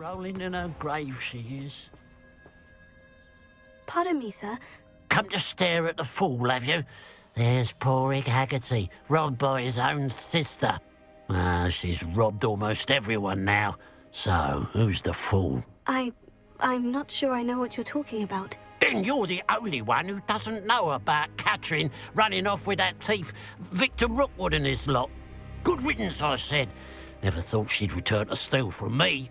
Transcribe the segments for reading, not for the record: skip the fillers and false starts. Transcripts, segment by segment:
Rolling in her grave she is. Pardon me, sir. Come to stare at the fool, have you? There's poor Ig Haggerty, robbed by his own sister. Ah, she's robbed almost everyone now. So, who's the fool? I'm not sure I know what you're talking about. Then you're the only one who doesn't know about Catherine running off with that thief, Victor Rookwood and his lot. Good riddance, I said. Never thought she'd return to steal from me,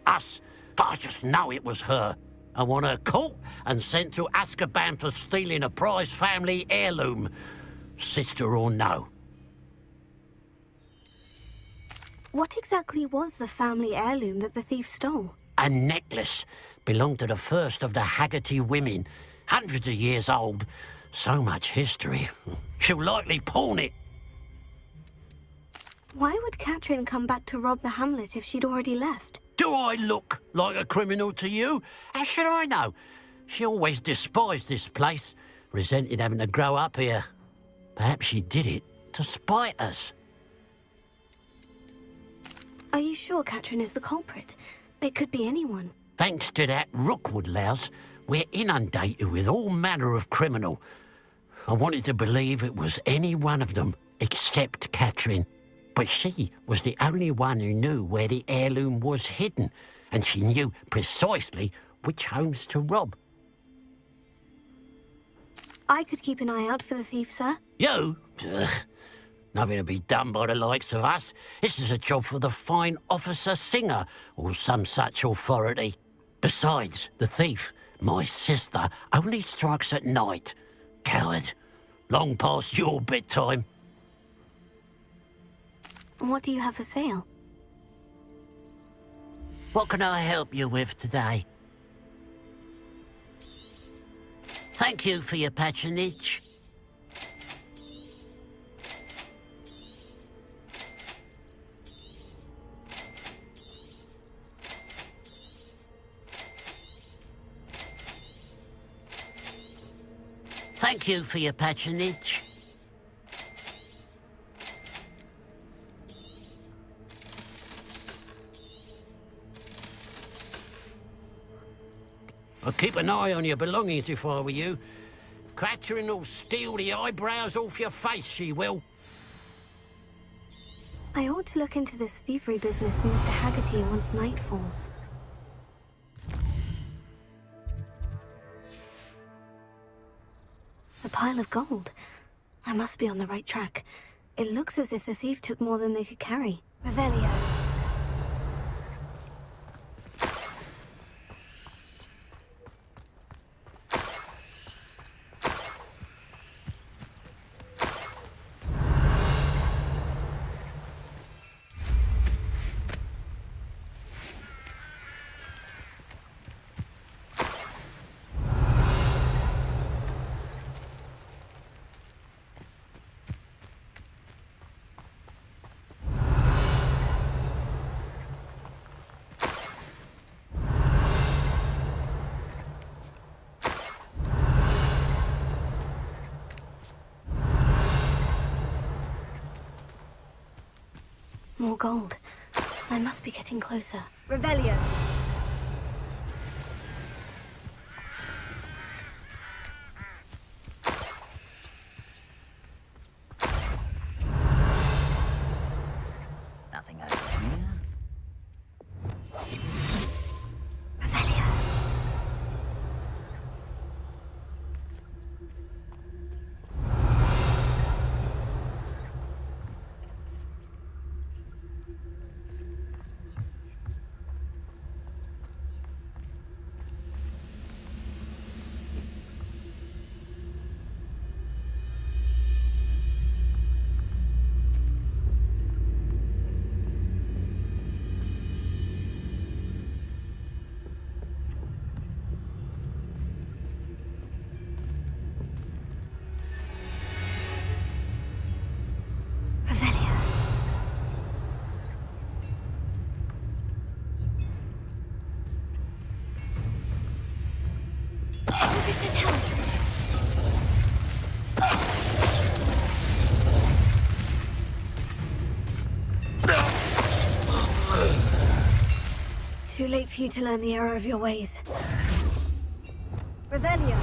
us, but I just know it was her. I want her caught and sent to Azkaban for stealing a prized family heirloom, sister or no. What exactly was the family heirloom that the thief stole? A necklace belonged to the first of the Haggerty women, hundreds of years old. So much history. She'll likely pawn it. Why would Catherine come back to rob the hamlet if she'd already left? Do I look like a criminal to you? How should I know? She always despised this place, resented having to grow up here. Perhaps she did it to spite us. Are you sure Catherine is the culprit? It could be anyone. Thanks to that Rookwood louse, we're inundated with all manner of criminal. I wanted to believe it was any one of them, except Catherine. But she was the only one who knew where the heirloom was hidden, and she knew precisely which homes to rob. I could keep an eye out for the thief, sir. You? Ugh. Nothing to be done by the likes of us. This is a job for the fine officer Singer, or some such authority. Besides, the thief, my sister, only strikes at night. Coward. Long past your bedtime. What do you have for sale? What can I help you with today? Thank you for your patronage. Thank you for your patronage. I'd keep an eye on your belongings if I were you. Catherine will steal the eyebrows off your face, she will. I ought to look into this thievery business for Mr. Haggerty once night falls. A pile of gold. I must be on the right track. It looks as if the thief took more than they could carry. Revelio. More gold. I must be getting closer. Revelio. Nothing over here. Revelio. late for you to learn the error of your ways. Revelio.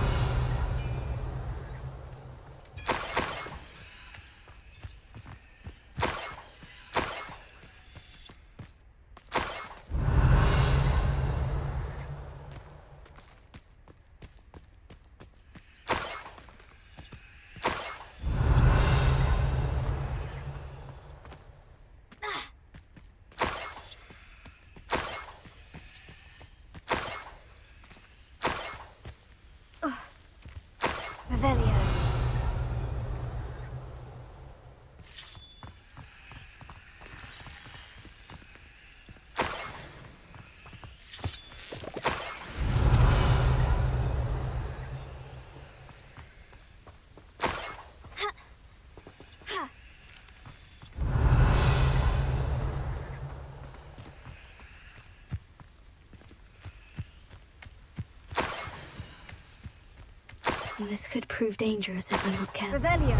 Revelio. This could prove dangerous if I'm not careful. Revelio.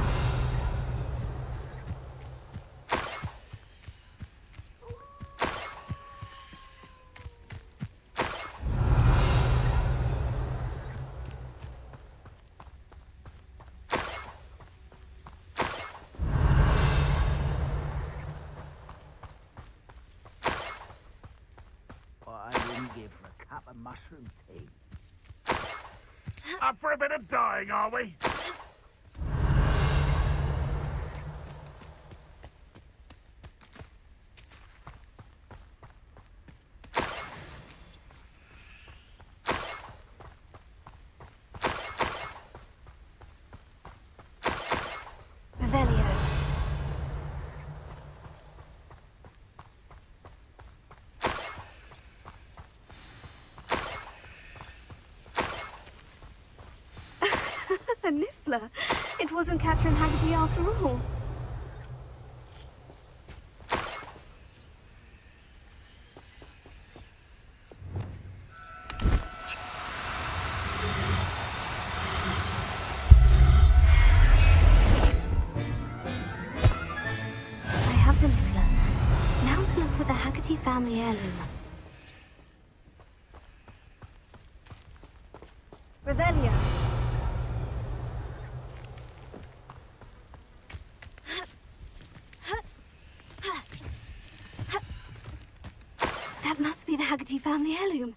What I wouldn't give for a cup of mushroom tea. Up for a bit of dying, are we? Revelio. A niffler. It wasn't Catherine Haggerty after all. I have the niffler. Now to look for the Haggerty family heirloom. Revelio. That must be the Haggerty family heirloom.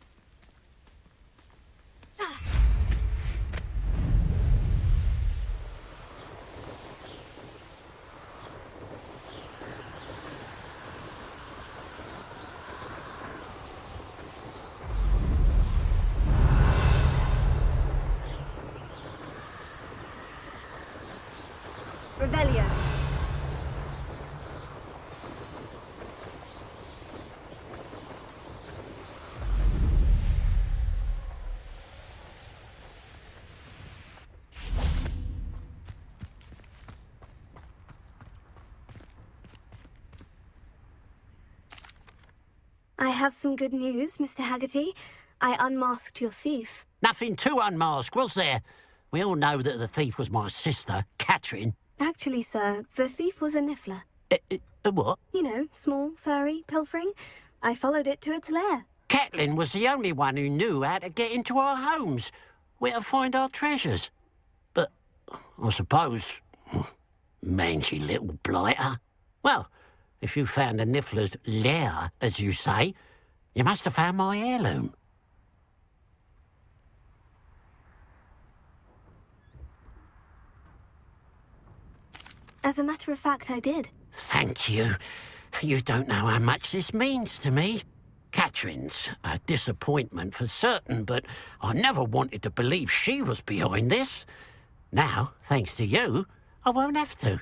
Revelio. I have some good news, Mr. Haggerty. I unmasked your thief. Nothing to unmask, was there? We all know that the thief was my sister, Catherine. Actually, sir, the thief was a niffler. What? You know, small, furry, pilfering. I followed it to its lair. Catelyn was the only one who knew how to get into our homes, where to find our treasures. But I suppose, mangy little blighter. Well, if you found the niffler's lair, as you say, you must have found my heirloom. As a matter of fact, I did. Thank you. You don't know how much this means to me. Catherine's a disappointment for certain, but I never wanted to believe she was behind this. Now, thanks to you, I won't have to.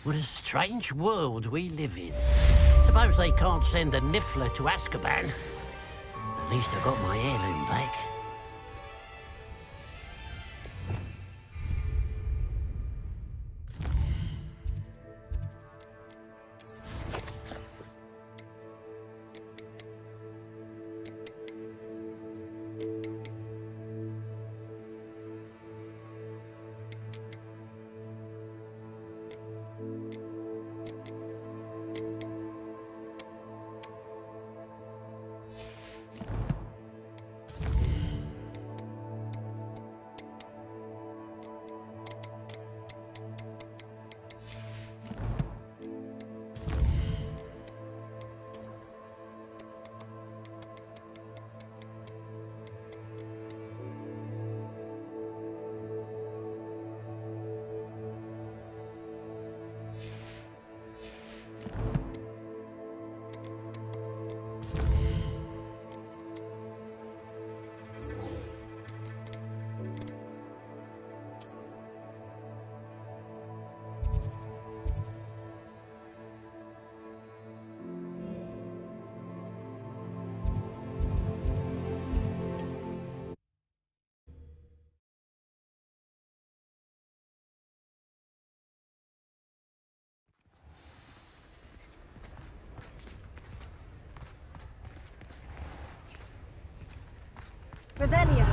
What a strange world we live in. Suppose they can't send a niffler to Azkaban. At least I got my heirloom back. Revelio.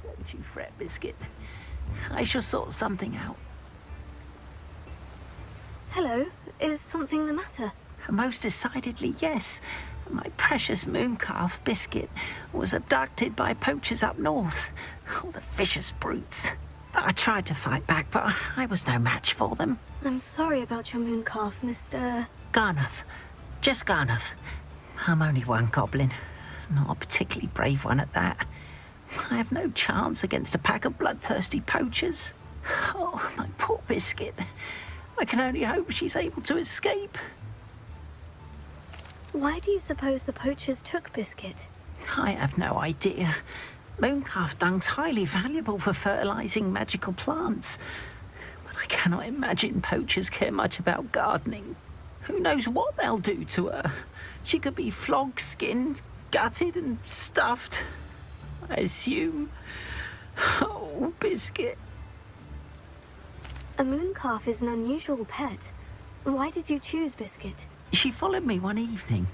Don't you fret, Biscuit. I shall sort something out. Hello. Is something the matter? Most decidedly, yes. My precious mooncalf, Biscuit, was abducted by poachers up north. Oh, the vicious brutes. I tried to fight back, but I was no match for them. I'm sorry about your mooncalf, Mr. Garnuff. Just Garnuff. I'm only one goblin. Not a particularly brave one at that. I have no chance against a pack of bloodthirsty poachers. Oh, my poor Biscuit. I can only hope she's able to escape. Why do you suppose the poachers took Biscuit? I have no idea. Mooncalf dung's highly valuable for fertilizing magical plants. But I cannot imagine poachers care much about gardening. Who knows what they'll do to her? She could be flogged, skinned, gutted and stuffed. I assume. Oh, Biscuit. A mooncalf is an unusual pet. Why did you choose Biscuit? She followed me one evening,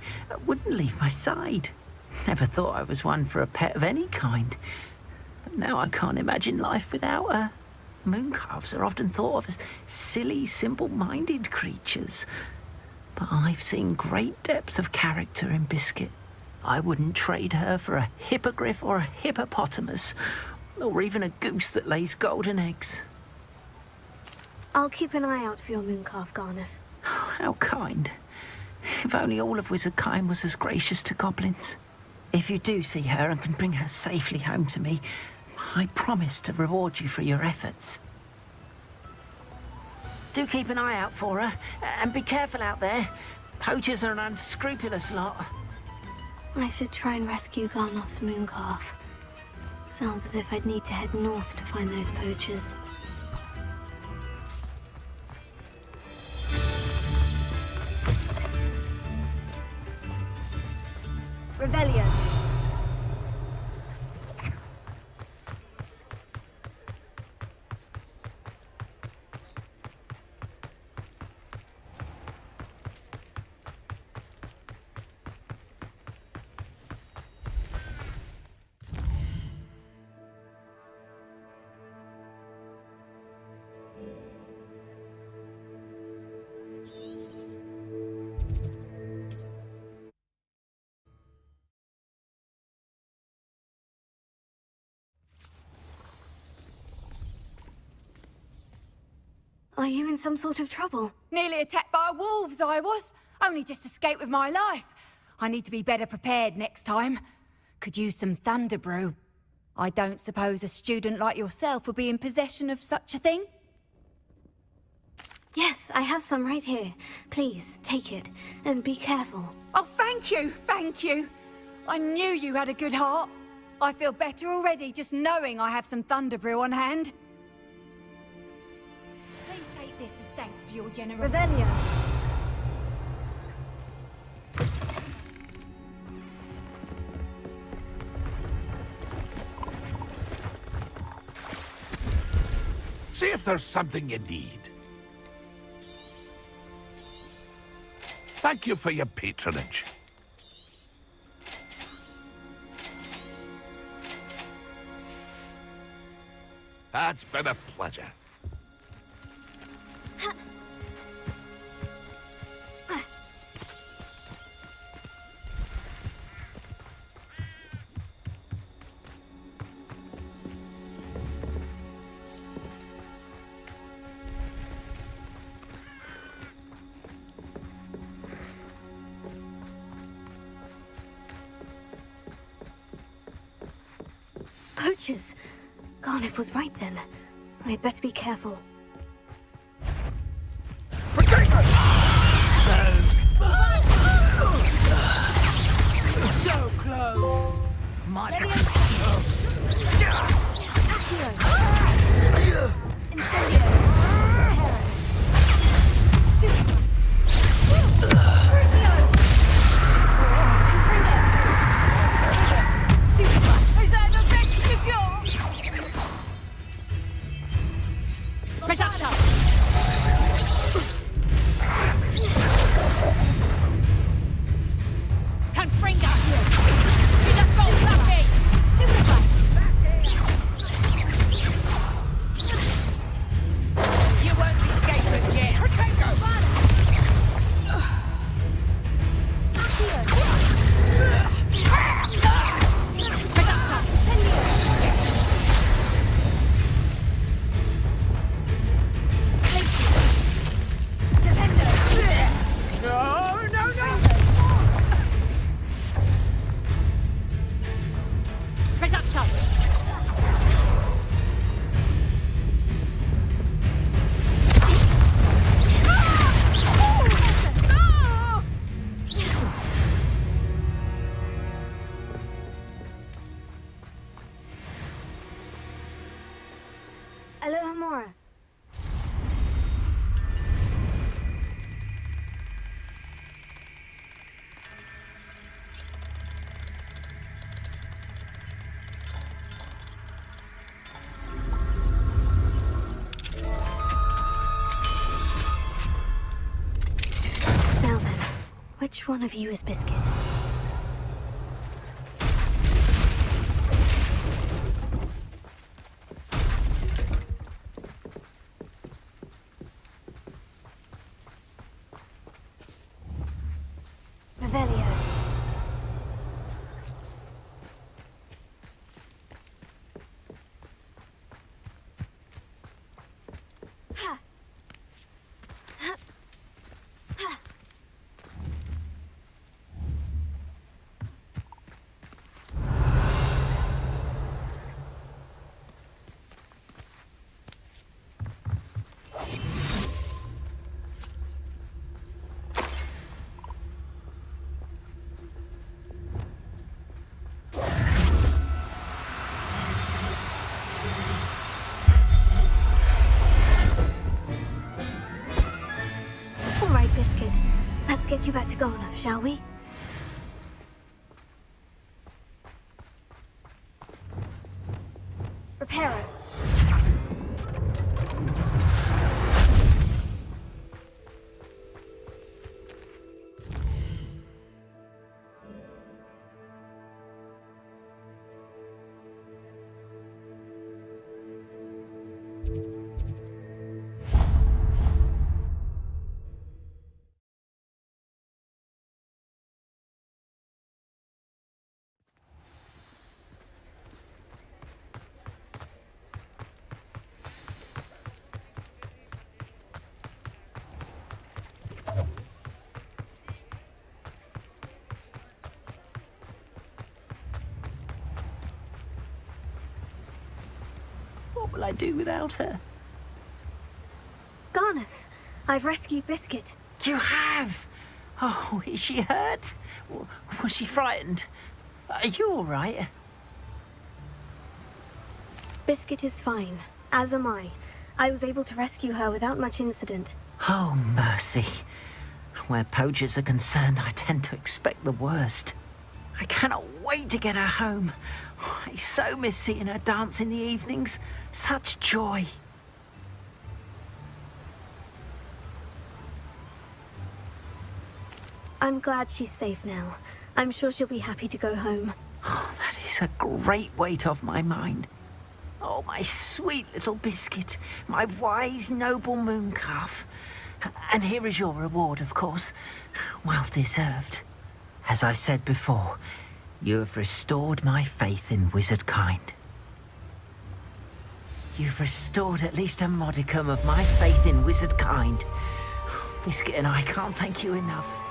wouldn't leave my side. Never thought I was one for a pet of any kind. But now I can't imagine life without her. Mooncalves are often thought of as silly, simple-minded creatures. But I've seen great depth of character in Biscuit. I wouldn't trade her for a hippogriff or a hippopotamus, or even a goose that lays golden eggs. I'll keep an eye out for your mooncalf, Garnuff. How kind. If only all of Wizardkind was as gracious to goblins. If you do see her and can bring her safely home to me, I promise to reward you for your efforts. Do keep an eye out for her, and be careful out there. Poachers are an unscrupulous lot. I should try and rescue Garnuff's mooncalf. Sounds as if I'd need to head north to find those poachers. Revelio. Are you in some sort of trouble? Nearly attacked by wolves, I was. Only just escaped with my life. I need to be better prepared next time. Could use some thunder brew. I don't suppose a student like yourself will be in possession of such a thing? Yes, I have some right here. Please, take it, and be careful. Oh, thank you, thank you. I knew you had a good heart. I feel better already just knowing I have some thunder brew on hand. Please take this as thanks for your generosity. Revelio. See if there's something you need. Thank you for your patronage. It's been a pleasure. Poachers! Garniff was right then. I'd better be careful. Protect us! So close! Accio! Incendio! Stupid! Which one of you is Biscuit? Revelio. Let's get you back to Garnoth, shall we? Reparo. What will I do without her? Garnoth, I've rescued Biscuit. You have? Oh, is she hurt? Was she frightened? Are you all right? Biscuit is fine, as am I. I was able to rescue her without much incident. Oh, mercy. Where poachers are concerned, I tend to expect the worst. I cannot wait to get her home. I so miss seeing her dance in the evenings. Such joy. I'm glad she's safe now. I'm sure she'll be happy to go home. Oh, that is a great weight off my mind. Oh, my sweet little Biscuit, my wise, noble moon calf. And here is your reward, of course. Well deserved. As I said before, you have restored my faith in wizard kind. You've restored at least a modicum of my faith in wizard kind. Biscuit and I can't thank you enough.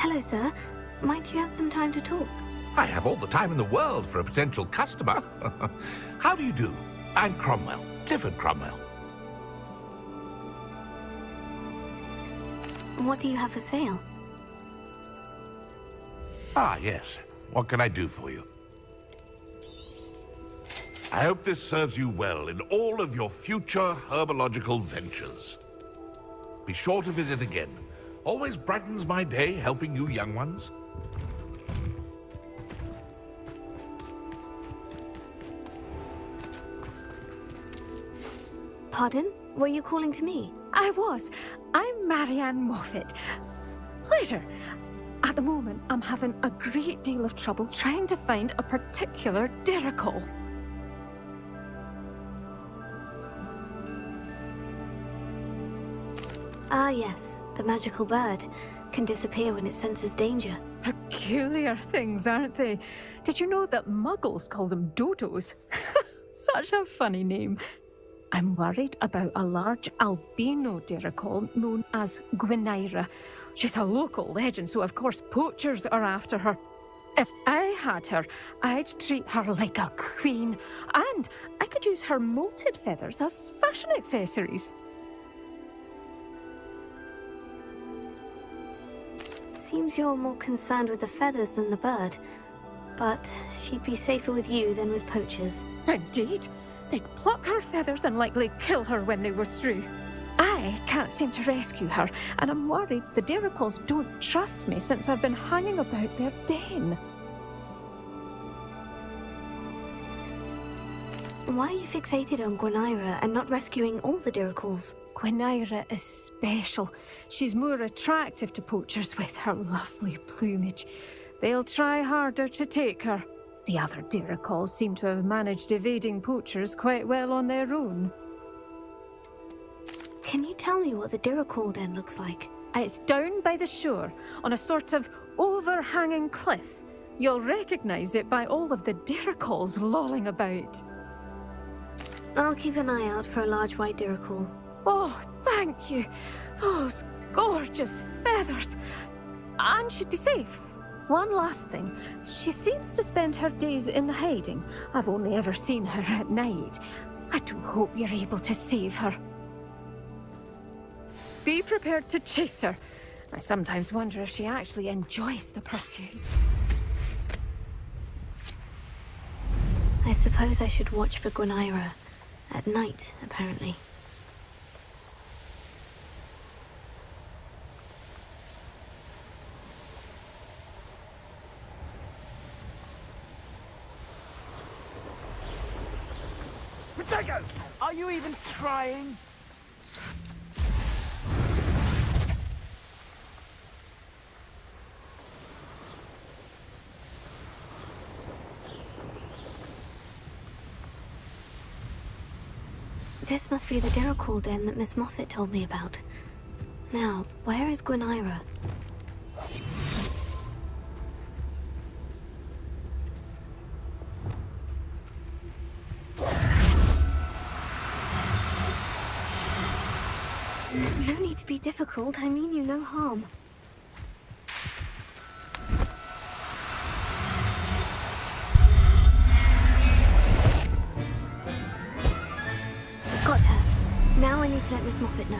Hello, sir. Might you have some time to talk? I have all the time in the world for a potential customer. How do you do? I'm Cromwell, Clifford Cromwell. What do you have for sale? Ah, yes. What can I do for you? I hope this serves you well in all of your future herbological ventures. Be sure to visit again. Always brightens my day helping you young ones. Pardon? Were you calling to me? I was. I'm Marianne Moffat. Pleasure. At the moment, I'm having a great deal of trouble trying to find a particular diricle. Ah, yes, the magical bird can disappear when it senses danger. Peculiar things, aren't they? Did you know that muggles call them dodos? Such a funny name. I'm worried about a large albino dirical known as Gwynaira. She's a local legend, so of course poachers are after her. If I had her, I'd treat her like a queen, and I could use her molted feathers as fashion accessories. Seems you're more concerned with the feathers than the bird, but she'd be safer with you than with poachers. Indeed. They'd pluck her feathers and likely kill her when they were through. I can't seem to rescue her, and I'm worried the diricals don't trust me since I've been hanging about their den. Why are you fixated on Gwynaira and not rescuing all the diricals? Gwynaira is special. She's more attractive to poachers with her lovely plumage. They'll try harder to take her. The other diricals seem to have managed evading poachers quite well on their own. Can you tell me what the dirical den looks like? It's down by the shore, on a sort of overhanging cliff. You'll recognise it by all of the diricals lolling about. I'll keep an eye out for a large white dirical. Oh, thank you. Those gorgeous feathers. And she'd be safe. One last thing. She seems to spend her days in hiding. I've only ever seen her at night. I do hope you're able to save her. Be prepared to chase her. I sometimes wonder if she actually enjoys the pursuit. I suppose I should watch for Gwynaira. At night, apparently. Potato! Are you even trying? This must be the dirical den that Miss Moffat told me about. Now, where is Gwynaira? No need to be difficult, I mean you no harm. Got her. Now I need to let Miss Moffat know.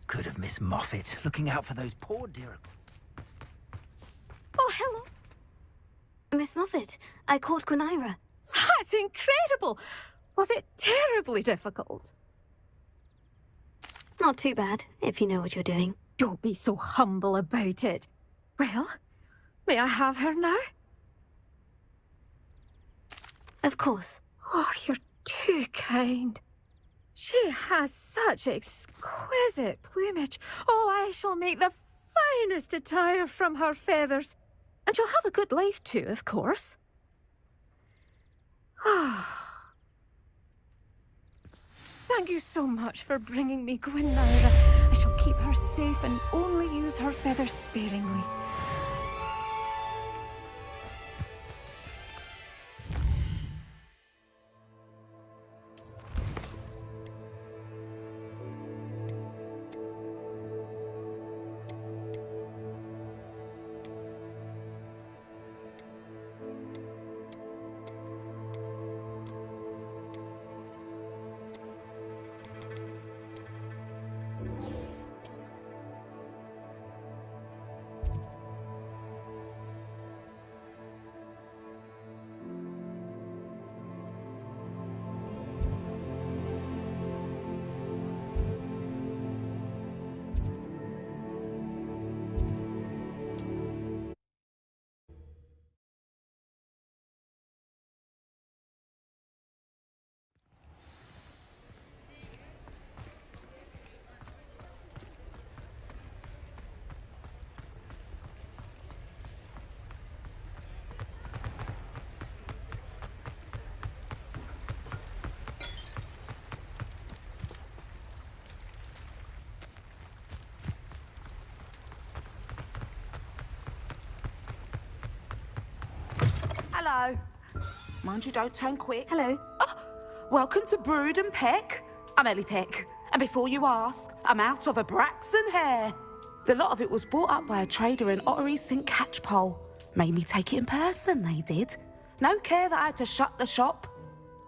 Good of Miss Moffat, looking out for those poor diricals. Oh, hello. Miss Moffat, I caught Gwynaira. That's incredible. Was it terribly difficult? Not too bad, if you know what you're doing. Don't be so humble about it. Well, may I have her now? Of course. Oh, you're too kind. She has such exquisite plumage. Oh, I shall make the finest attire from her feathers. And she'll have a good life too, of course. Ah. Thank you so much for bringing me Gwynaira. I shall keep her safe and only use her feathers sparingly. Hello. Mind you, don't turn quick. Hello. Welcome to Brood and Peck. I'm Ellie Peck. And before you ask, I'm out of a Braxton hair. The lot of it was bought up by a trader in Ottery St. Catchpole. Made me take it in person, they did. No care that I had to shut the shop.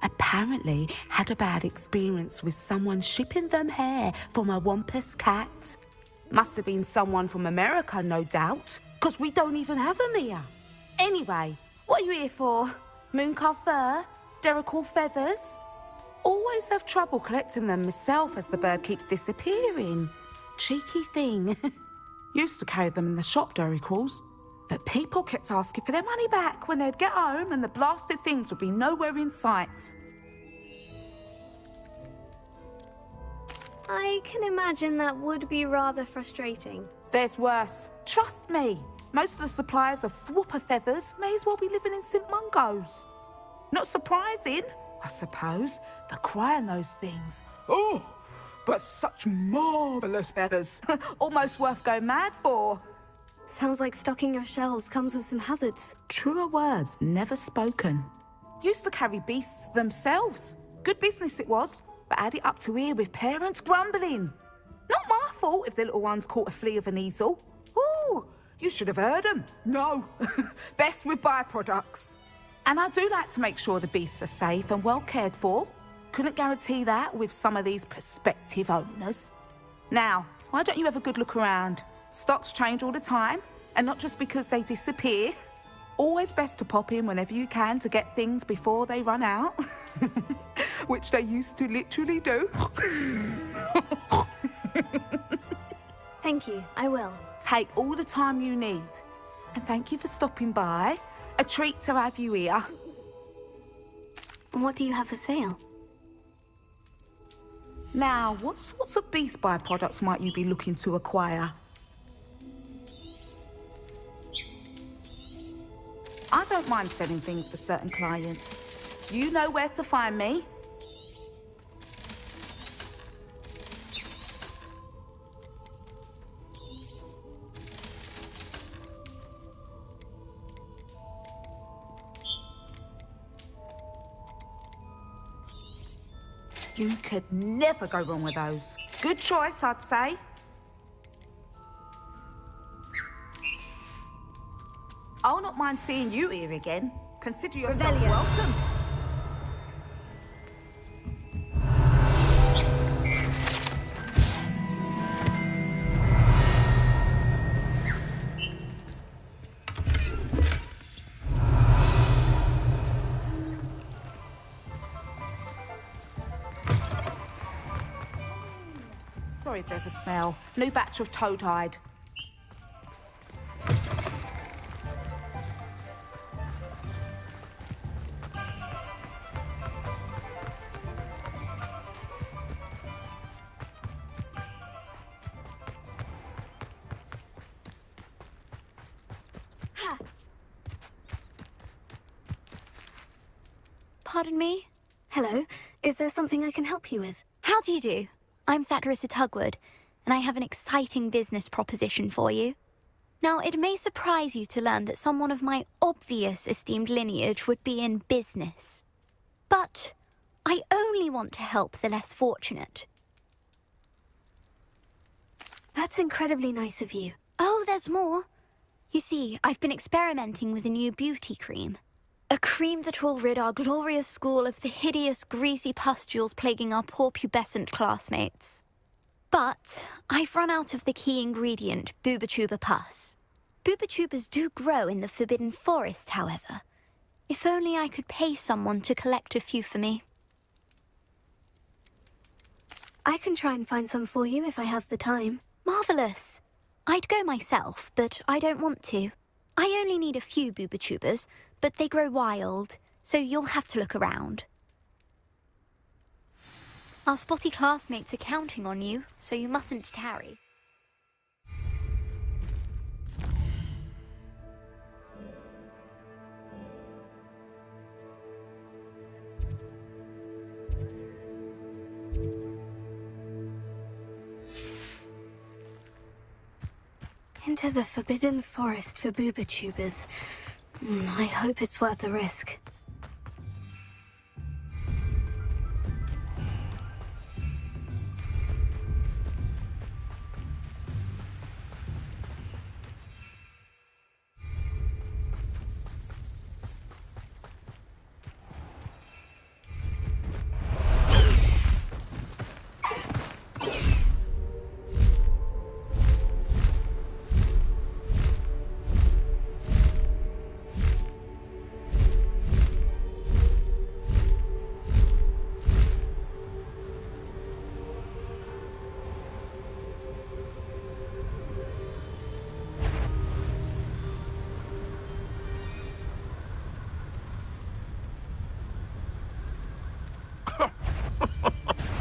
Apparently had a bad experience with someone shipping them hair from a Wampus cat. Must have been someone from America, no doubt, because we don't even have them here. Anyway, what are you here for? Mooncalf fur? Derrickle feathers? Always have trouble collecting them myself as the bird keeps disappearing. Cheeky thing. Used to carry them in the shop, Derricles. But people kept asking for their money back when they'd get home and the blasted things would be nowhere in sight. I can imagine that would be rather frustrating. There's worse. Trust me. Most of the suppliers of whooper feathers may as well be living in St. Mungo's. Not surprising, I suppose, the cry on those things. Oh, but such marvellous feathers. Almost worth going mad for. Sounds like stocking your shelves comes with some hazards. Truer words never spoken. Used to carry beasts themselves. Good business it was, but had it up to here with parents grumbling. Not my fault if the little ones caught a flea of an easel. Ooh, you should have heard them. No, best with byproducts. And I do like to make sure the beasts are safe and well cared for. Couldn't guarantee that with some of these prospective owners. Now, why don't you have a good look around? Stocks change all the time, and not just because they disappear. Always best to pop in whenever you can to get things before they run out. Which they used to literally do. Thank you, I will. Take all the time you need. And thank you for stopping by. A treat to have you here. What do you have for sale? Now, what sorts of beast byproducts might you be looking to acquire? I don't mind selling things for certain clients. You know where to find me. You could never go wrong with those. Good choice, I'd say. I'll not mind seeing you here again. Consider yourself welcome. Sorry if there's a smell. New batch of toad hide. Pardon me? Hello, is there something I can help you with? How do you do? I'm Saccharissa Tugwood, and I have an exciting business proposition for you. Now, it may surprise you to learn that someone of my obvious esteemed lineage would be in business. But I only want to help the less fortunate. That's incredibly nice of you. Oh, there's more. You see, I've been experimenting with a new beauty cream. A cream that will rid our glorious school of the hideous, greasy pustules plaguing our poor pubescent classmates. But I've run out of the key ingredient, Booba-Tuba pus. Booba-Tubas do grow in the Forbidden Forest, however. If only I could pay someone to collect a few for me. I can try and find some for you if I have the time. Marvellous. I'd go myself, but I don't want to. I only need a few Booba-Tubas, but they grow wild, so you'll have to look around. Our spotty classmates are counting on you, so you mustn't tarry. Into the Forbidden Forest for Booba-Tubas. I hope it's worth the risk.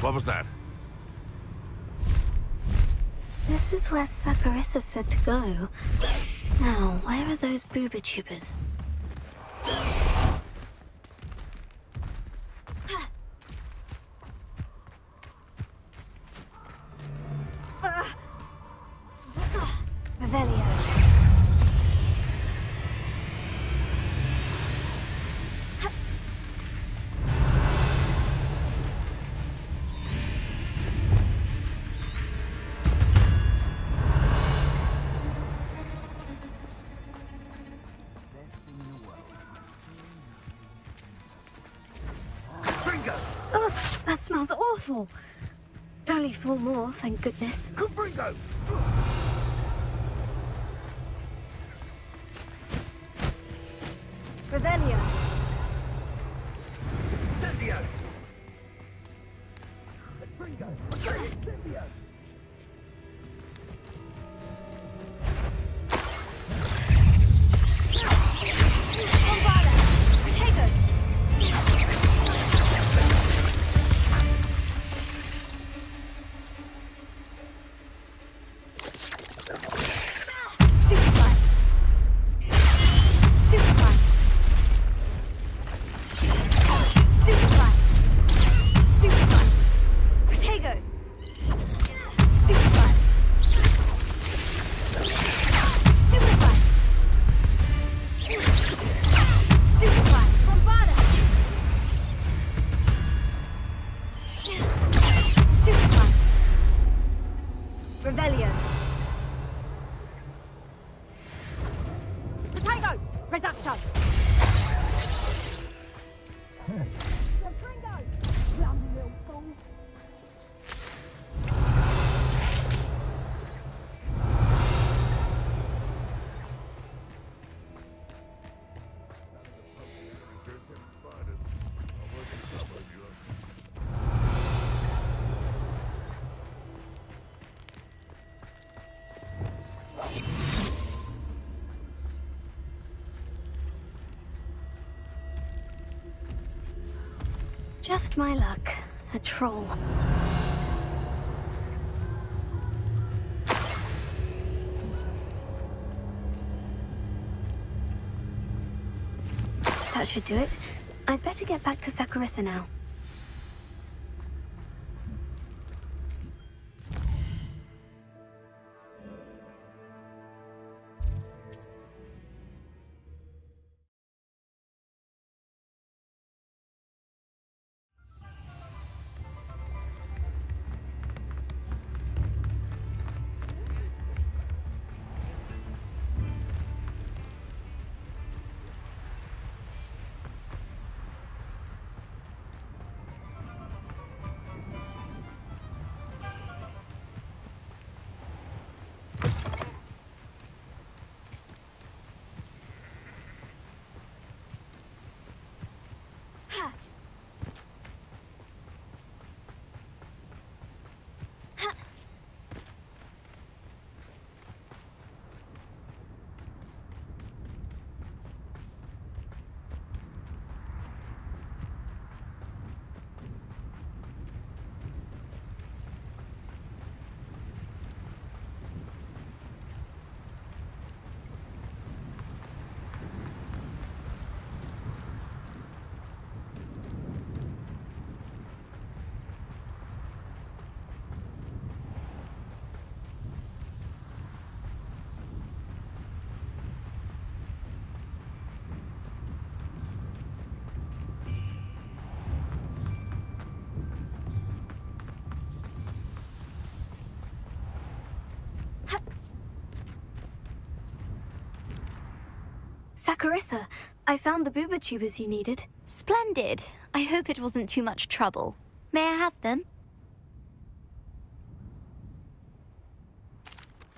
What was that? This is where Saccharissa said to go. Now, where are those booba tubers? Revelio. That smells awful. Only 4 more, thank goodness. Confringo! Revelio. Incendio! Confringo! Incendio! Revelio. Potato! Reducto! Just my luck. A troll. That should do it. I'd better get back to Saccharissa now. Saccharissa, I found the booba tubers you needed. Splendid. I hope it wasn't too much trouble. May I have them?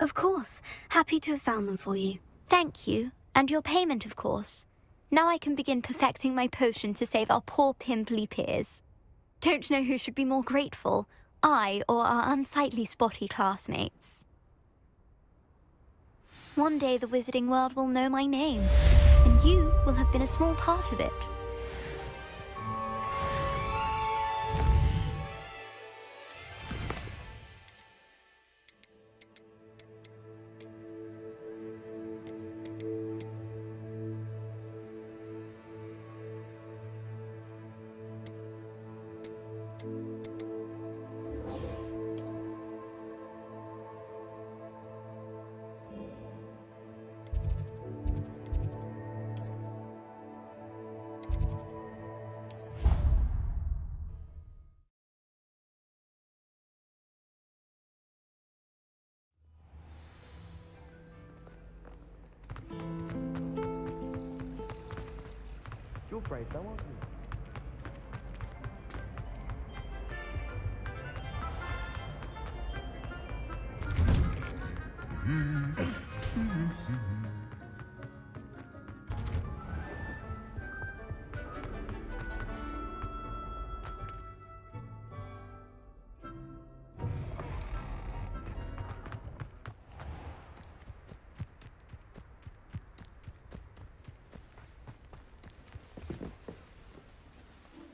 Of course. Happy to have found them for you. Thank you. And your payment, of course. Now I can begin perfecting my potion to save our poor pimply peers. Don't know who should be more grateful, I or our unsightly spotty classmates. One day the wizarding world will know my name, and you will have been a small part of it. You're brave though, aren't you?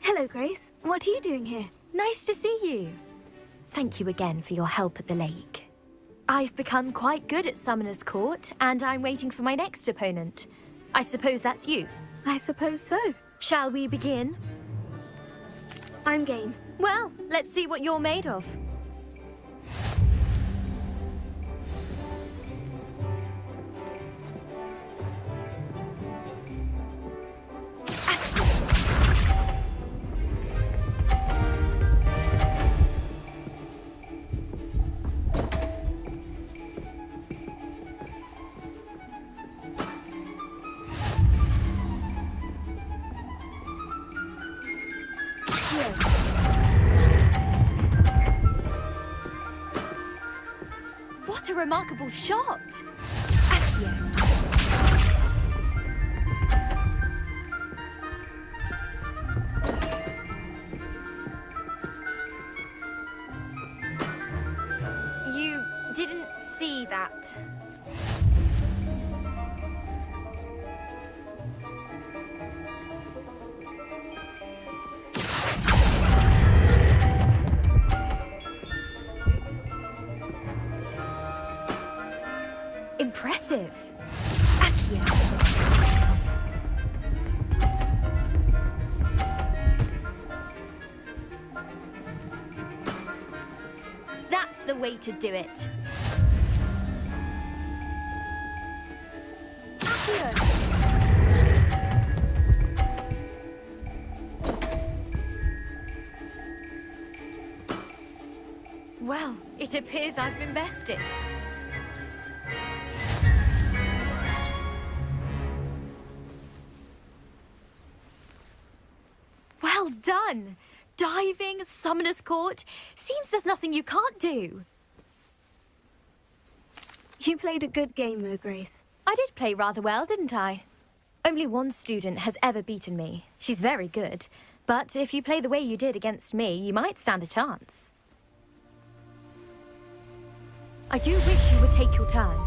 Hello, Grace. What are you doing here? Nice to see you. Thank you again for your help at the lake. I've become quite good at Summoner's Court, and I'm waiting for my next opponent. I suppose that's you. I suppose so. Shall we begin? I'm game. Well, let's see what you're made of. What a remarkable shot! Accio. You didn't see that. Impressive. Accio. That's the way to do it. Accio. Well, it appears I've been bested. Well done! Diving, Summoner's Court. Seems there's nothing you can't do. You played a good game, though, Grace. I did play rather well, didn't I? Only one student has ever beaten me. She's very good. But if you play the way you did against me, you might stand a chance. I do wish you would take your turn.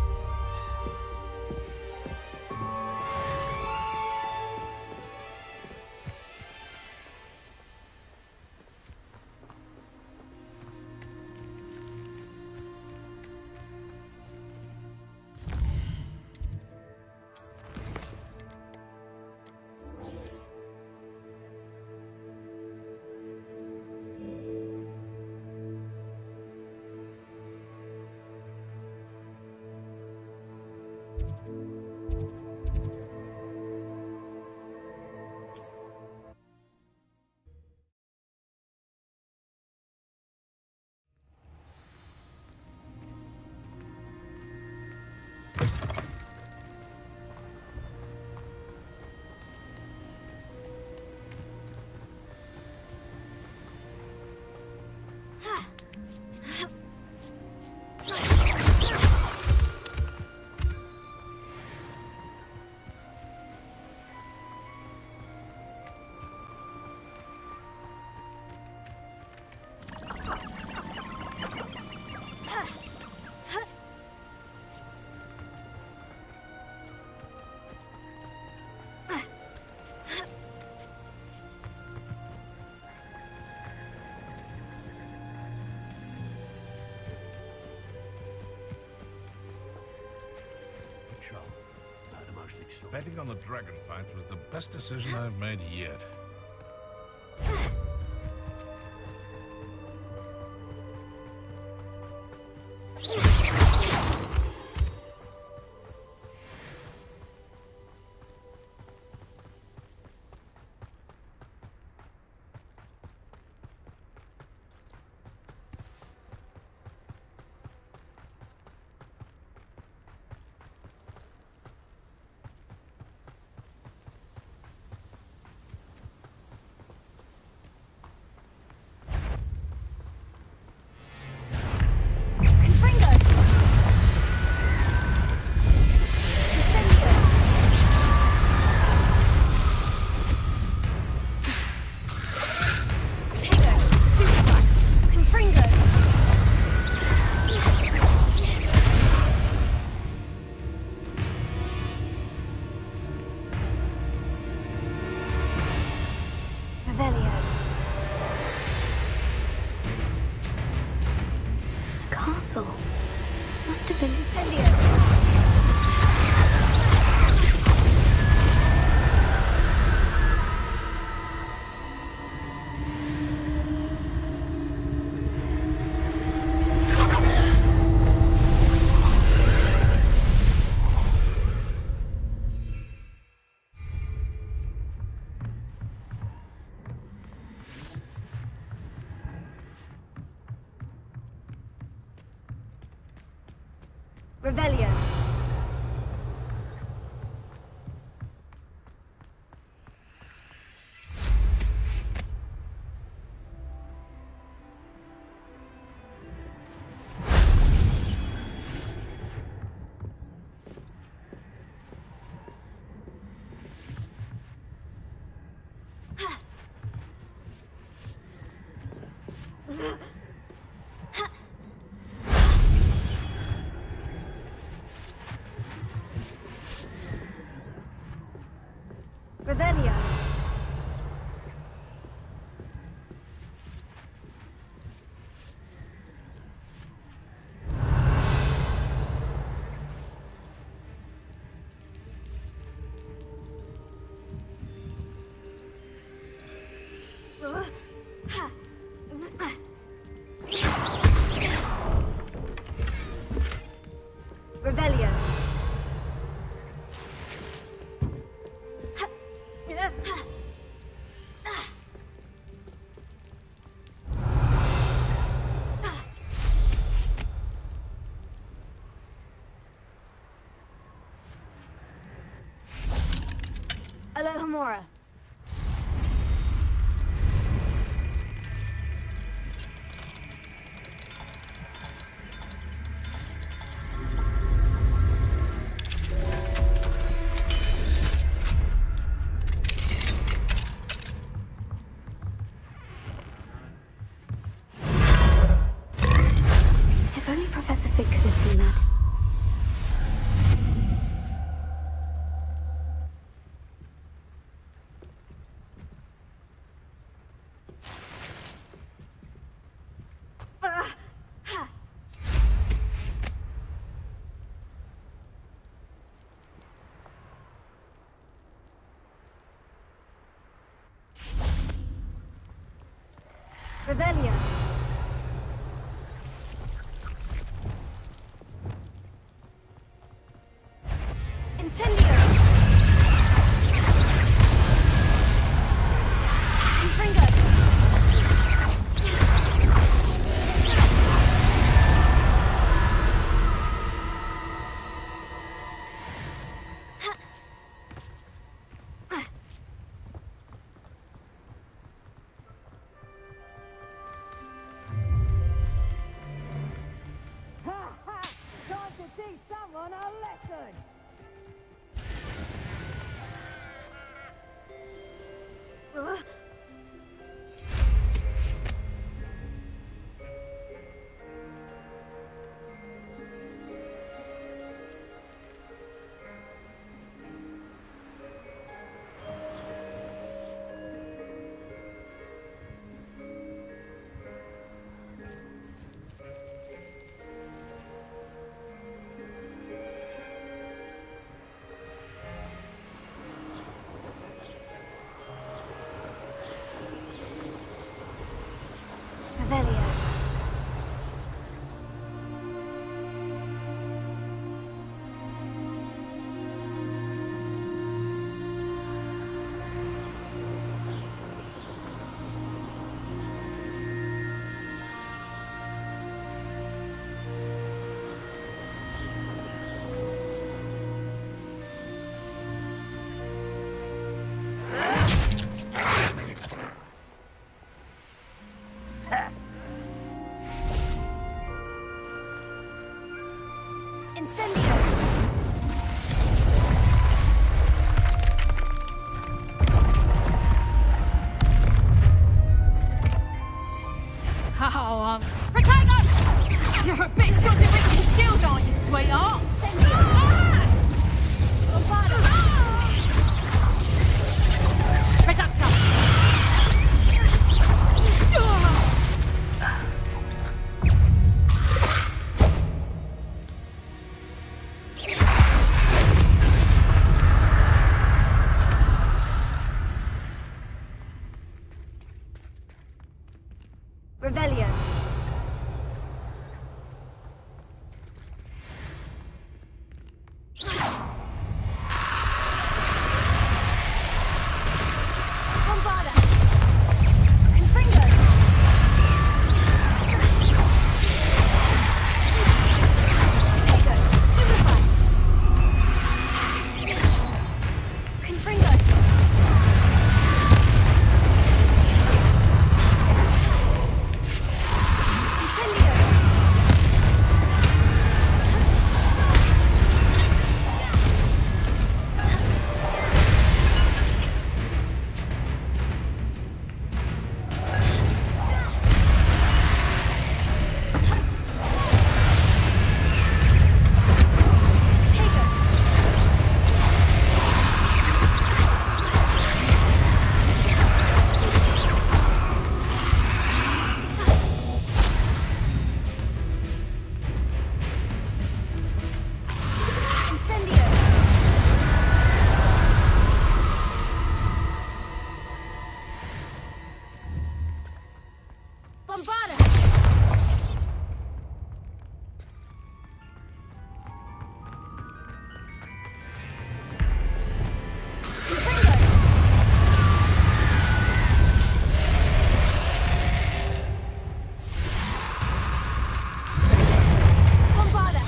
betting on the dragon fight was the best decision I've made yet. Castle. Must have been incendiary. Revelio. Revelio. Revelio. Alohomora. If only Professor Fig could have seen that. Revelio. Incendio. Infringo. Oh, Protego! You're a bit dodgy with your skills, aren't you, sweetheart? Reductor! Revelio. Bombarda. Confringo. Potato. Stupefy. Confringo. Incendio. Potato. Incendio. Bombarda. Confringo. Bombarda.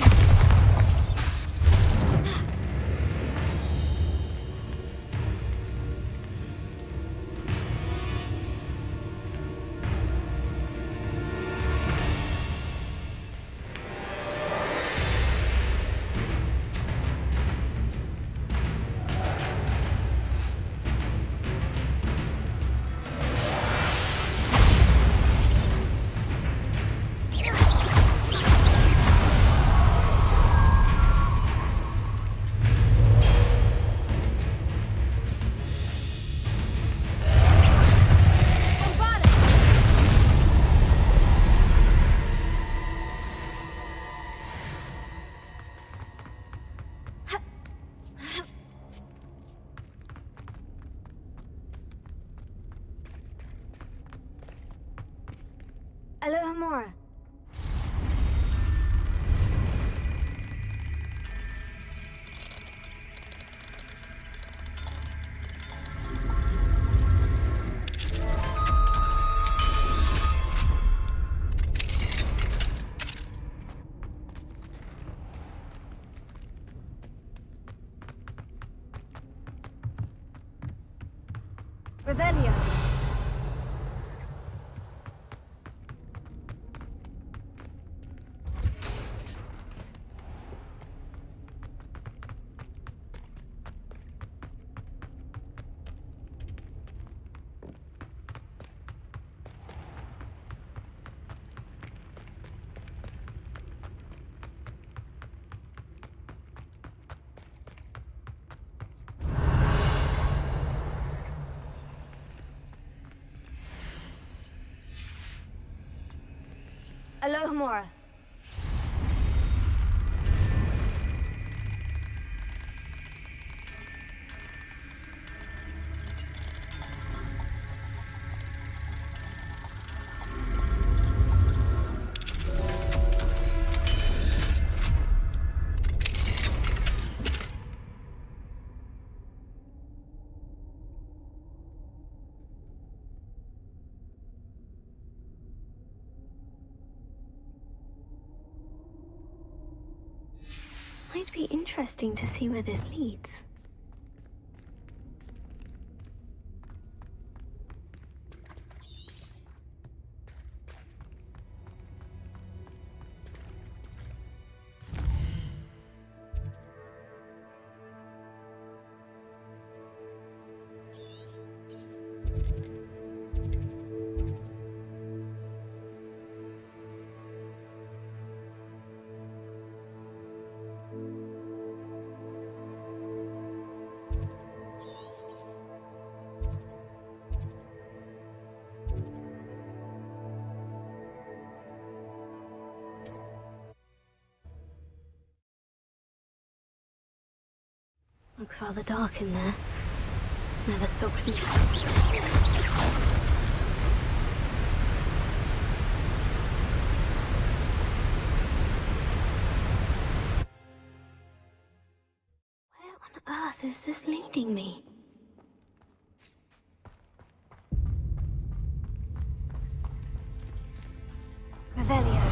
Bombarda. Alohomora. Revelio. Alohomora. Might be interesting to see where this leads. Looks rather dark in there. Never stopped me. Where on earth is this leading me? Revelio.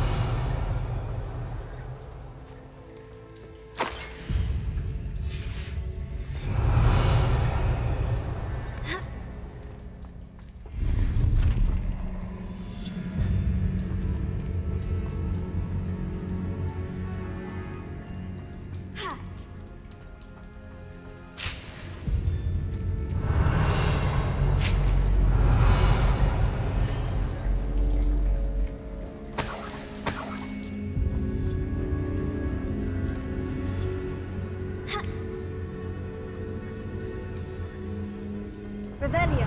Revelio.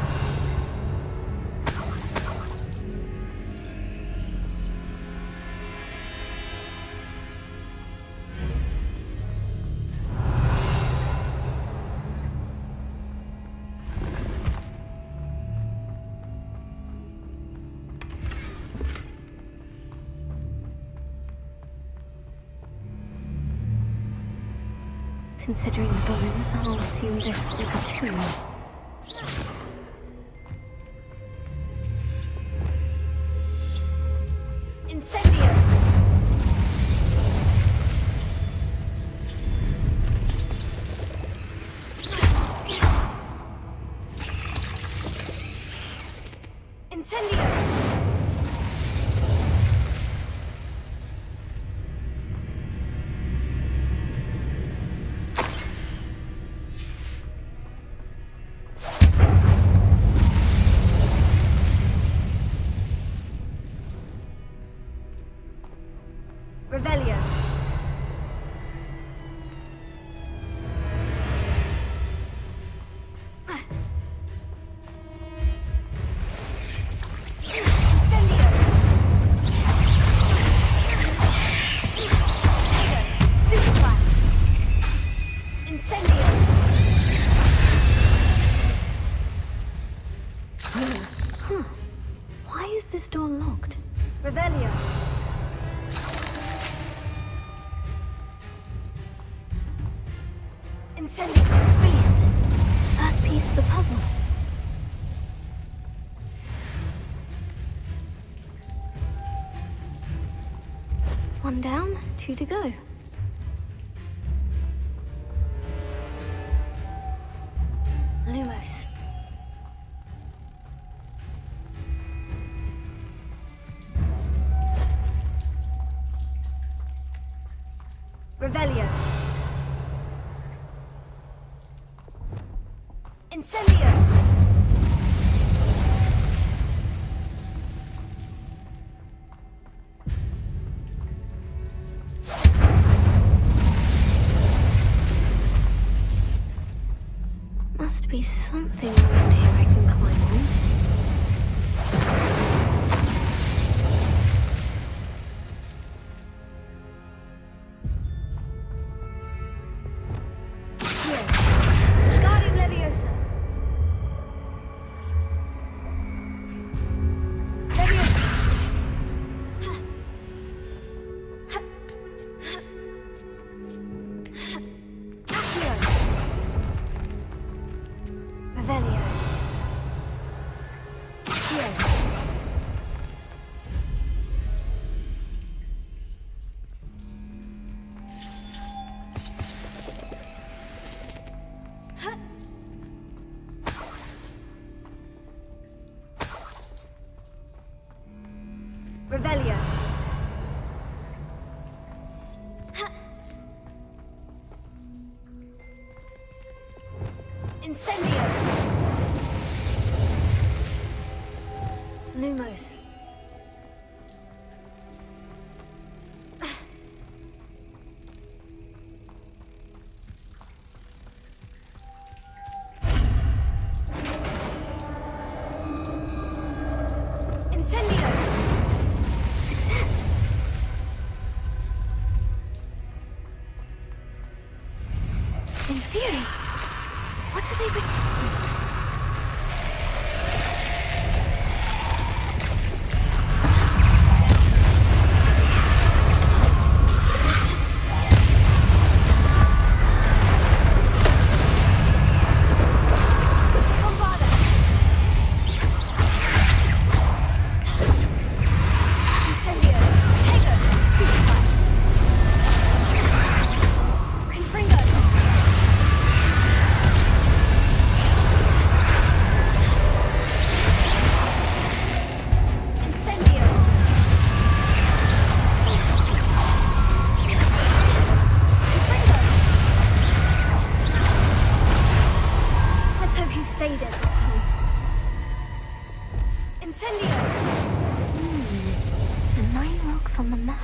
Considering the bones, I'll assume this is a tomb. Incendio! Incendio! Revelio. Incendio. Stupefy. Incendio. Why is this door locked? Revelio. Incendio. Brilliant. First piece of the puzzle. One down, 2 to go. Lumos. Revelio. Incendio! Must be something around here I can climb on. Revelio. Incendio. Lumos. Incendio. Success. In theory, What are they protecting? On the map.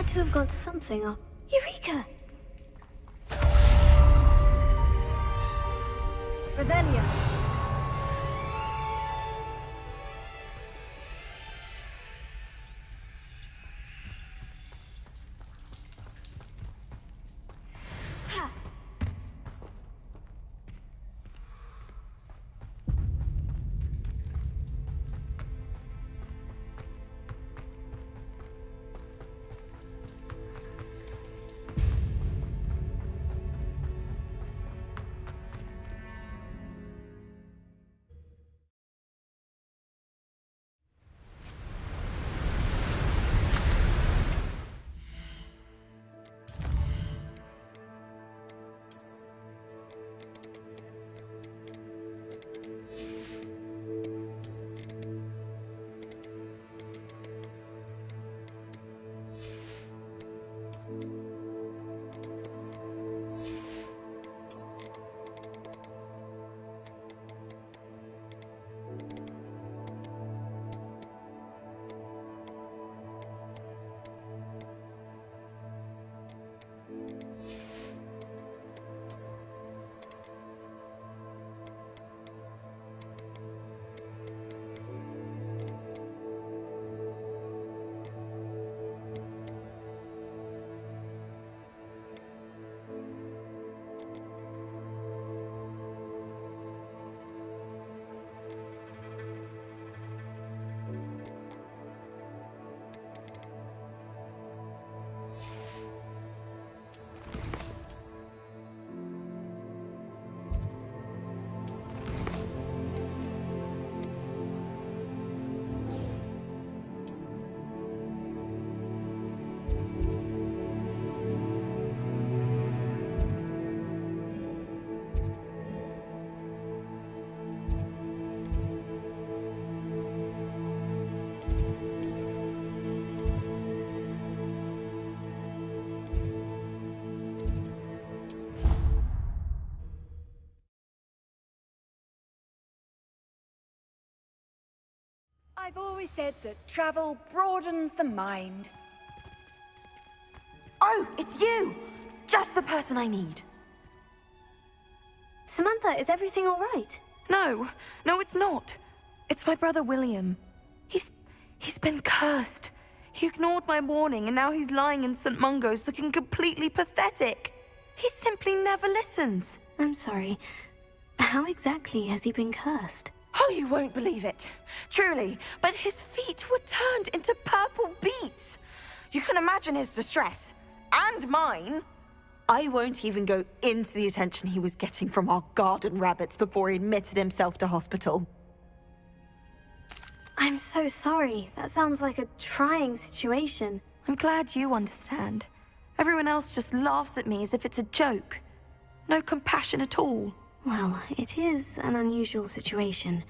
To have got something up. Eureka! Revelia! I've always said that travel broadens the mind. Oh, it's you! Just the person I need. Samantha, is everything all right? No, it's not. It's my brother William. He's been cursed. He ignored my warning and now he's lying in St. Mungo's looking completely pathetic. He simply never listens. I'm sorry. How exactly has he been cursed? Oh, you won't believe it. Truly, but his feet were turned into purple beets. You can imagine his distress. And mine. I won't even go into the attention he was getting from our garden rabbits before he admitted himself to hospital. I'm so sorry. That sounds like a trying situation. I'm glad you understand. Everyone else just laughs at me as if it's a joke. No compassion at all. Well, it is an unusual situation.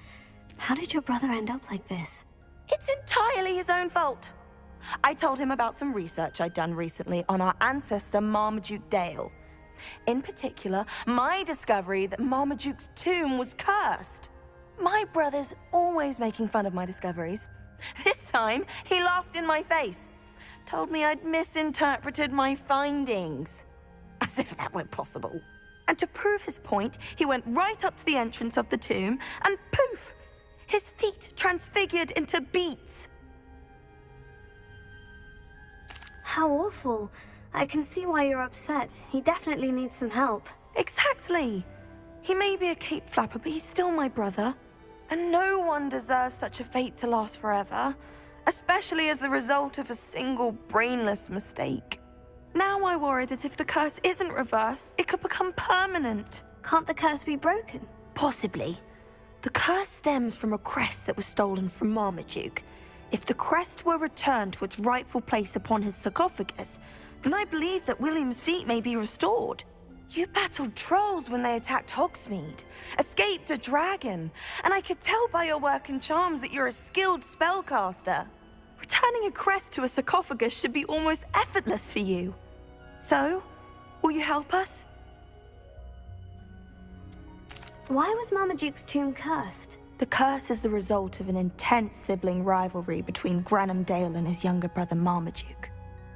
How did your brother end up like this? It's entirely his own fault. I told him about some research I'd done recently on our ancestor Marmaduke Dale. In particular, my discovery that Marmaduke's tomb was cursed. My brother's always making fun of my discoveries. This time, he laughed in my face. Told me I'd misinterpreted my findings. As if that weren't possible. And to prove his point, he went right up to the entrance of the tomb and poof! His feet transfigured into beets. How awful. I can see why you're upset. He definitely needs some help. Exactly. He may be a cape flapper, but he's still my brother. And no one deserves such a fate to last forever, especially as the result of a single brainless mistake. Now I worry that if the curse isn't reversed, it could become permanent. Can't the curse be broken? Possibly. The curse stems from a crest that was stolen from Marmaduke. If the crest were returned to its rightful place upon his sarcophagus, then I believe that William's feet may be restored. You battled trolls when they attacked Hogsmeade, escaped a dragon, and I could tell by your work and charms that you're a skilled spellcaster. Returning a crest to a sarcophagus should be almost effortless for you. So, will you help us? Why was Marmaduke's tomb cursed? The curse is the result of an intense sibling rivalry between Granham Dale and his younger brother Marmaduke.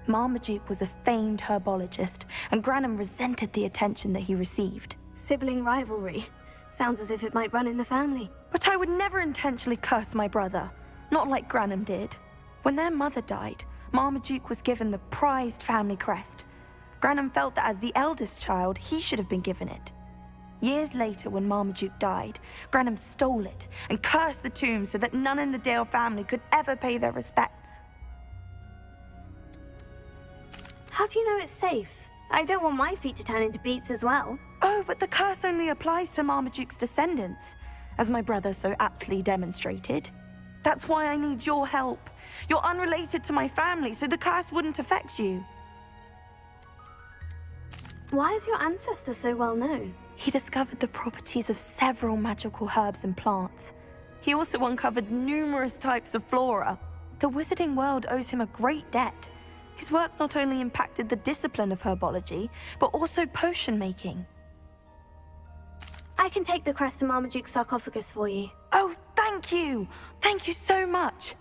Marmaduke was a famed herbologist, and Granham resented the attention that he received. Sibling rivalry. Sounds as if it might run in the family. But I would never intentionally curse my brother, not like Granham did. When their mother died, Marmaduke was given the prized family crest. Granham felt that as the eldest child, he should have been given it. Years later, when Marmaduke died, Granham stole it and cursed the tomb so that none in the Dale family could ever pay their respects. How do you know it's safe? I don't want my feet to turn into beets as well. Oh, but the curse only applies to Marmaduke's descendants, as my brother so aptly demonstrated. That's why I need your help. You're unrelated to my family, so the curse wouldn't affect you. Why is your ancestor so well known? He discovered the properties of several magical herbs and plants. He also uncovered numerous types of flora. The wizarding world owes him a great debt. His work not only impacted the discipline of herbology, but also potion making. I can take the crest to Marmaduke's sarcophagus for you. Oh, thank you! Thank you so much!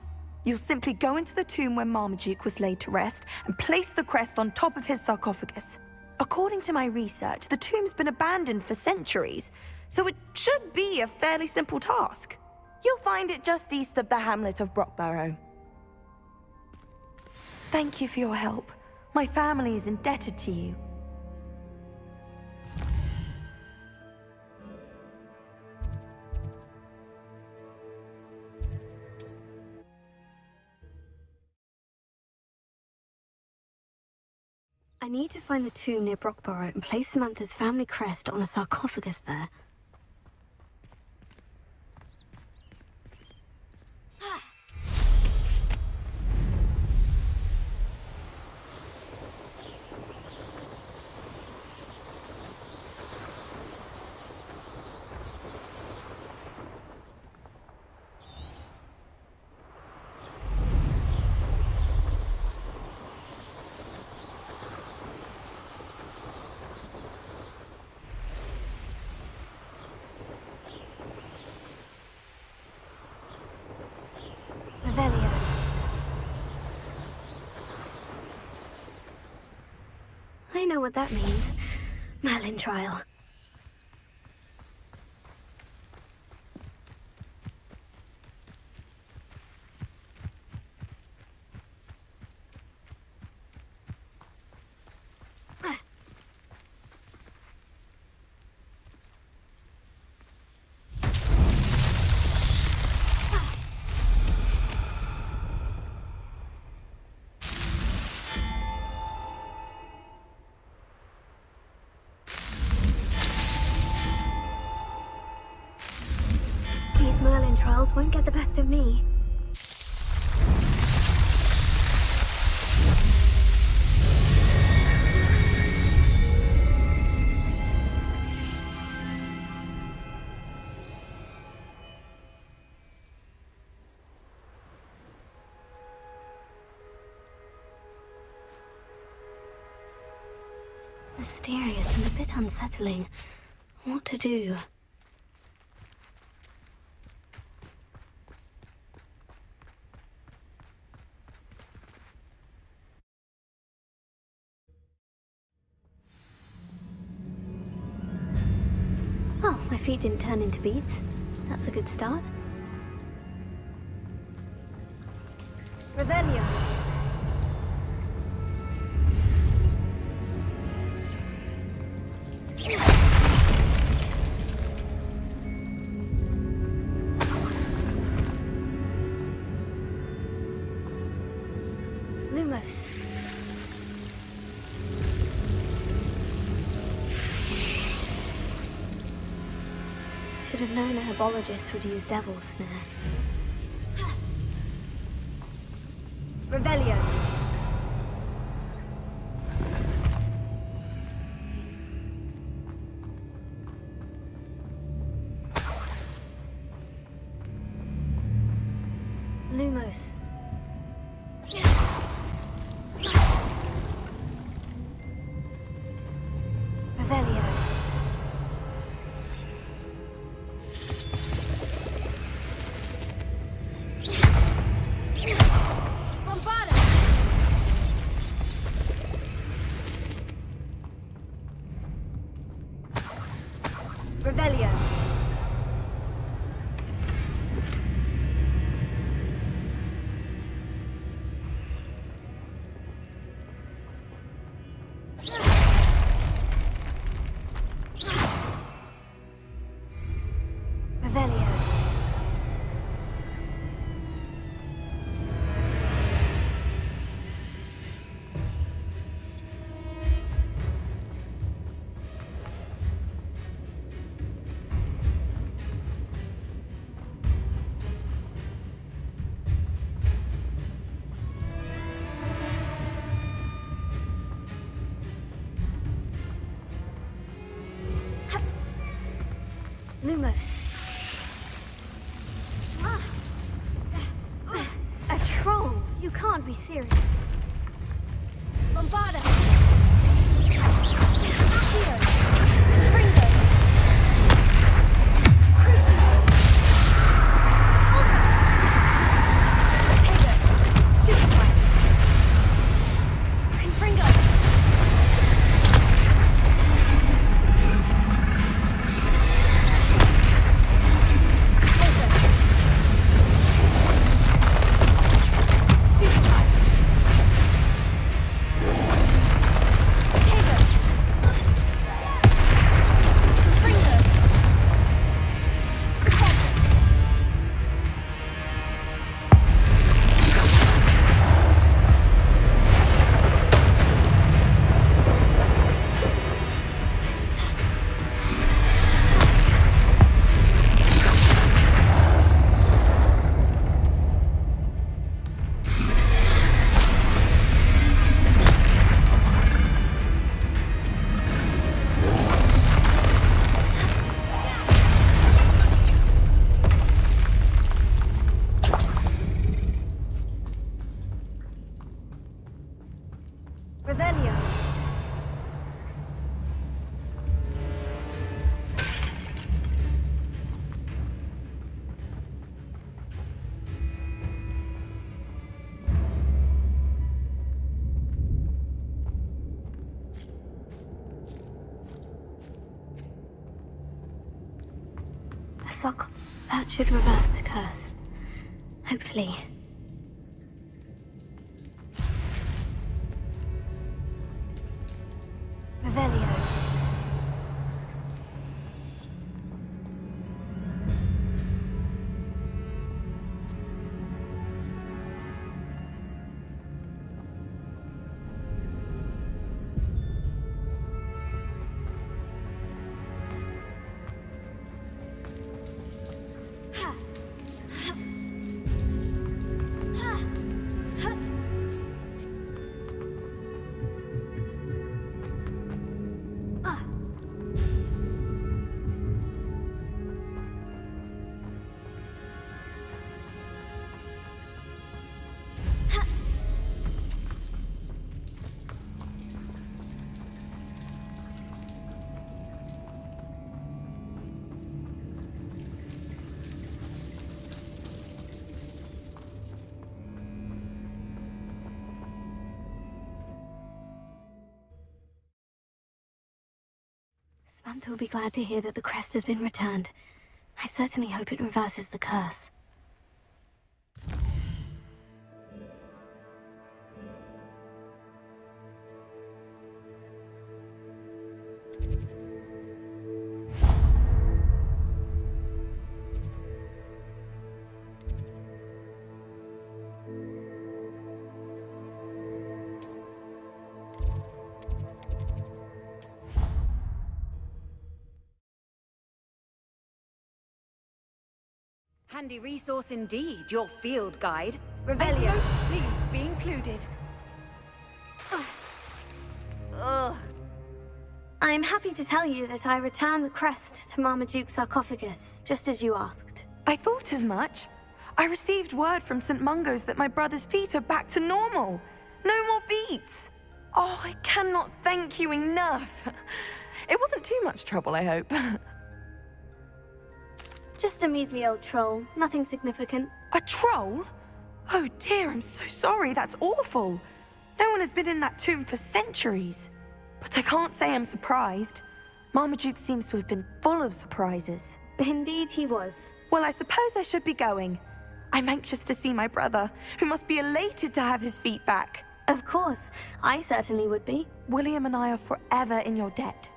You'll simply go into the tomb where Marmaduke was laid to rest and place the crest on top of his sarcophagus. According to my research, the tomb's been abandoned for centuries, so it should be a fairly simple task. You'll find it just east of the hamlet of Brockborough. Thank you for your help. My family is indebted to you. I need to find the tomb near Brockborough and place Samantha's family crest on a sarcophagus there. I know what that means. Merlin trial. trials won't get the best of me. Mysterious and a bit unsettling. What to do? Well, my feet didn't turn into beads. That's a good start. Revelio. Lumos. Should have known a herbologist would use devil's snare. Revelio. Lumos. Revelio. Bombarda. Revelio. Revelio. Lumos. A troll? You can't be serious. Bombarda. Accio. Fringo. Crucio. Alpha. Potato. Stupefy. Confringo. Revelio. A sock. That should reverse the curse. Hopefully. Revelio. Svante will be glad to hear that the crest has been returned. I certainly hope it reverses the curse. Handy resource indeed, your field guide. Revelio, pleased to be included. Ugh. I'm happy to tell you that I returned the crest to Marmaduke's sarcophagus, just as you asked. I thought as much. I received word from St. Mungo's that my brother's feet are back to normal. No more beats. Oh, I cannot thank you enough. It wasn't too much trouble, I hope. Just a measly old troll, nothing significant. A troll? Oh dear, I'm so sorry, that's awful. No one has been in that tomb for centuries. But I can't say I'm surprised. Marmaduke seems to have been full of surprises. Indeed he was. Well, I suppose I should be going. I'm anxious to see my brother, who must be elated to have his feet back. Of course, I certainly would be. William and I are forever in your debt.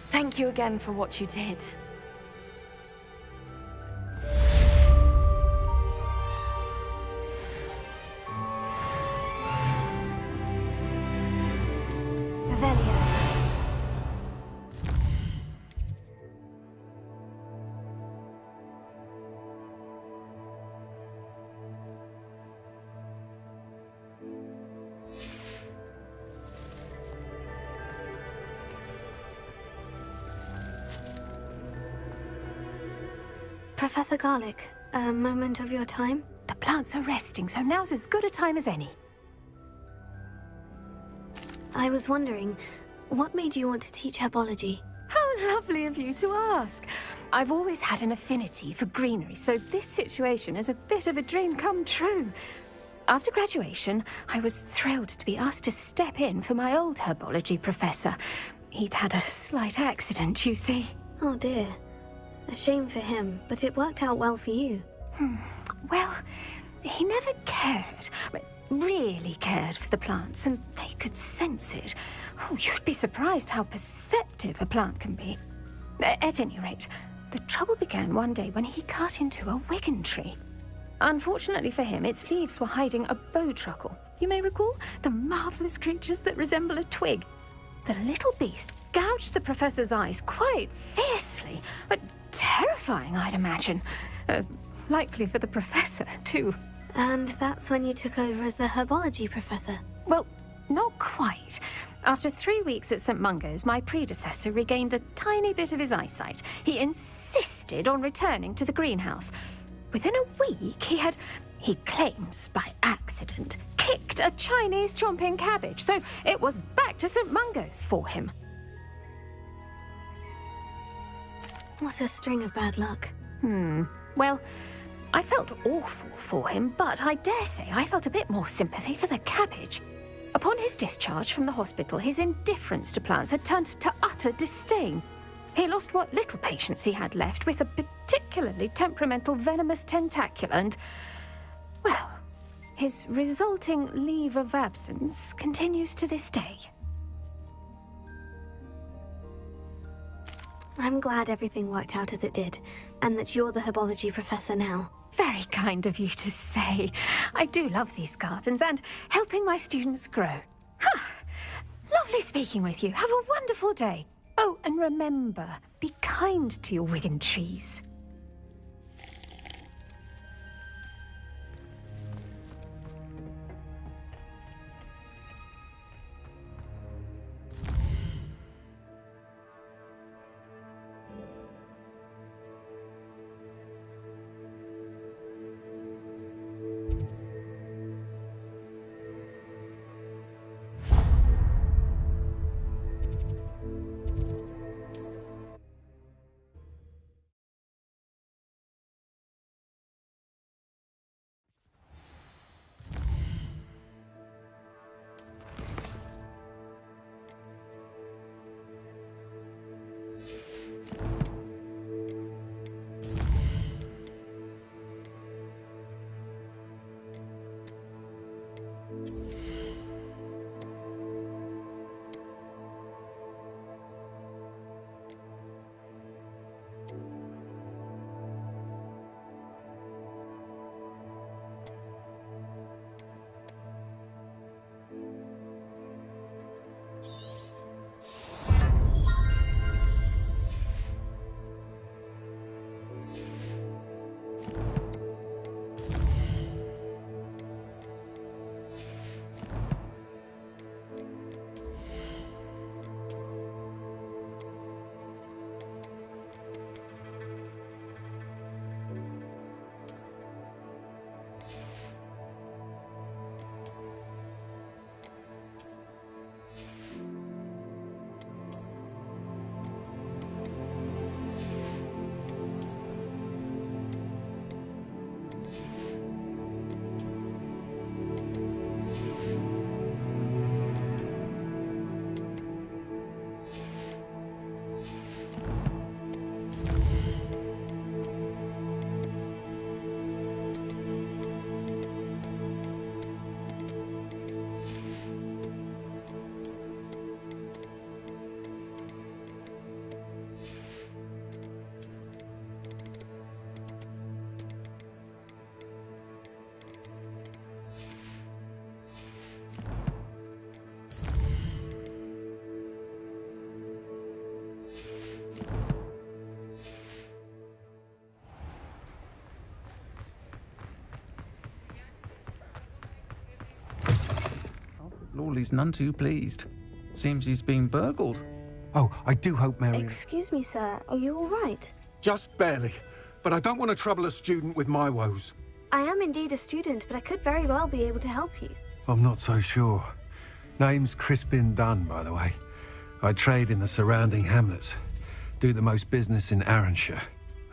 Thank you again for what you did. Revelio. Professor Garlic, a moment of your time? The plants are resting, so now's as good a time as any. I was wondering, what made you want to teach herbology? How lovely of you to ask. I've always had an affinity for greenery, so this situation is a bit of a dream come true. After graduation, I was thrilled to be asked to step in for my old herbology professor. He'd had a slight accident, you see. Oh dear. A shame for him, but it worked out well for you. Well, he never cared, really cared for the plants, and they could sense it. Oh, you'd be surprised how perceptive a plant can be. At any rate, the trouble began one day when he cut into a wigan tree. Unfortunately for him, its leaves were hiding a bowtruckle. You may recall the marvelous creatures that resemble a twig. The little beast gouged the professor's eyes quite fiercely, but terrifying, I'd imagine. Likely for the professor, too. And that's when you took over as the herbology professor? Well, not quite. After 3 weeks at St. Mungo's, my predecessor regained a tiny bit of his eyesight. He insisted on returning to the greenhouse. Within a week, he claims by accident, kicked a Chinese chomping cabbage, so it was back to St. Mungo's for him. What a string of bad luck. Well, I felt awful for him, but I dare say I felt a bit more sympathy for the cabbage. Upon his discharge from the hospital, his indifference to plants had turned to utter disdain. He lost what little patience he had left with a particularly temperamental venomous tentacula and, well, his resulting leave of absence continues to this day. I'm glad everything worked out as it did, and that you're the herbology professor now. Very kind of you to say. I do love these gardens and helping my students grow. Lovely speaking with you. Have a wonderful day. Oh, and remember, be kind to your wigan trees. Lawley's none too pleased. Seems he's been burgled. Oh, I do hope Mary... Excuse me, sir. Are you all right? Just barely. But I don't want to trouble a student with my woes. I am indeed a student, but I could very well be able to help you. I'm not so sure. Name's Crispin Dunn, by the way. I trade in the surrounding hamlets. Do the most business in Arranshire.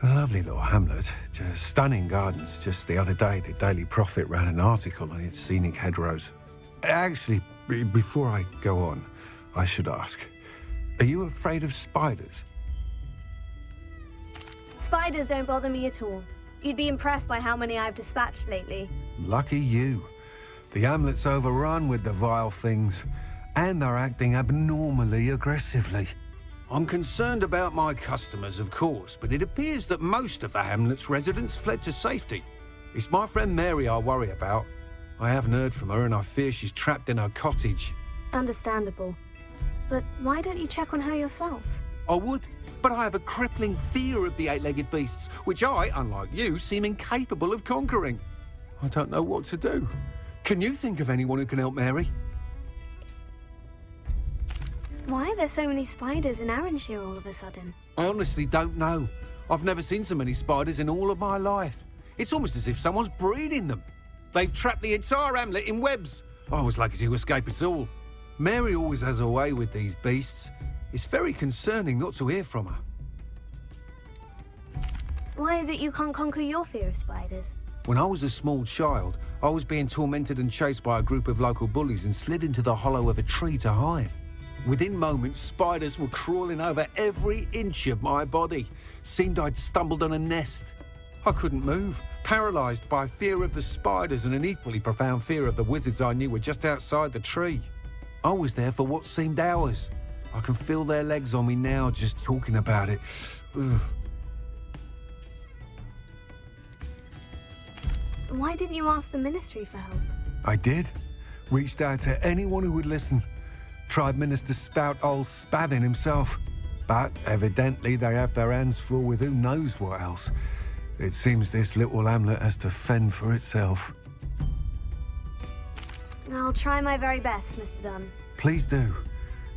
A lovely little hamlet. Just stunning gardens. Just the other day, the Daily Prophet ran an article on its scenic hedgerows. Actually, before I go on, I should ask, are you afraid of spiders? Spiders don't bother me at all. You'd be impressed by how many I've dispatched lately. Lucky you. The hamlet's overrun with the vile things, and they're acting abnormally aggressively. I'm concerned about my customers, of course, but it appears that most of the hamlet's residents fled to safety. It's my friend Mary I worry about. I haven't heard from her, and I fear she's trapped in her cottage. Understandable. But why don't you check on her yourself? I would, but I have a crippling fear of the eight-legged beasts, which I, unlike you, seem incapable of conquering. I don't know what to do. Can you think of anyone who can help Mary? Why are there so many spiders in Arranshire all of a sudden? I honestly don't know. I've never seen so many spiders in all of my life. It's almost as if someone's breeding them. They've trapped the entire hamlet in webs. I was lucky to escape it all. Mary always has a way with these beasts. It's very concerning not to hear from her. Why is it you can't conquer your fear of spiders? When I was a small child, I was being tormented and chased by a group of local bullies and slid into the hollow of a tree to hide. Within moments, spiders were crawling over every inch of my body. Seemed I'd stumbled on a nest. I couldn't move, paralysed by fear of the spiders and an equally profound fear of the wizards I knew were just outside the tree. I was there for what seemed hours. I can feel their legs on me now just talking about it. Ugh. Why didn't you ask the ministry for help? I did. Reached out to anyone who would listen. Tried Minister Spout old Spavin himself. But evidently they have their hands full with who knows what else. It seems this little hamlet has to fend for itself. I'll try my very best, Mr. Dunn. Please do.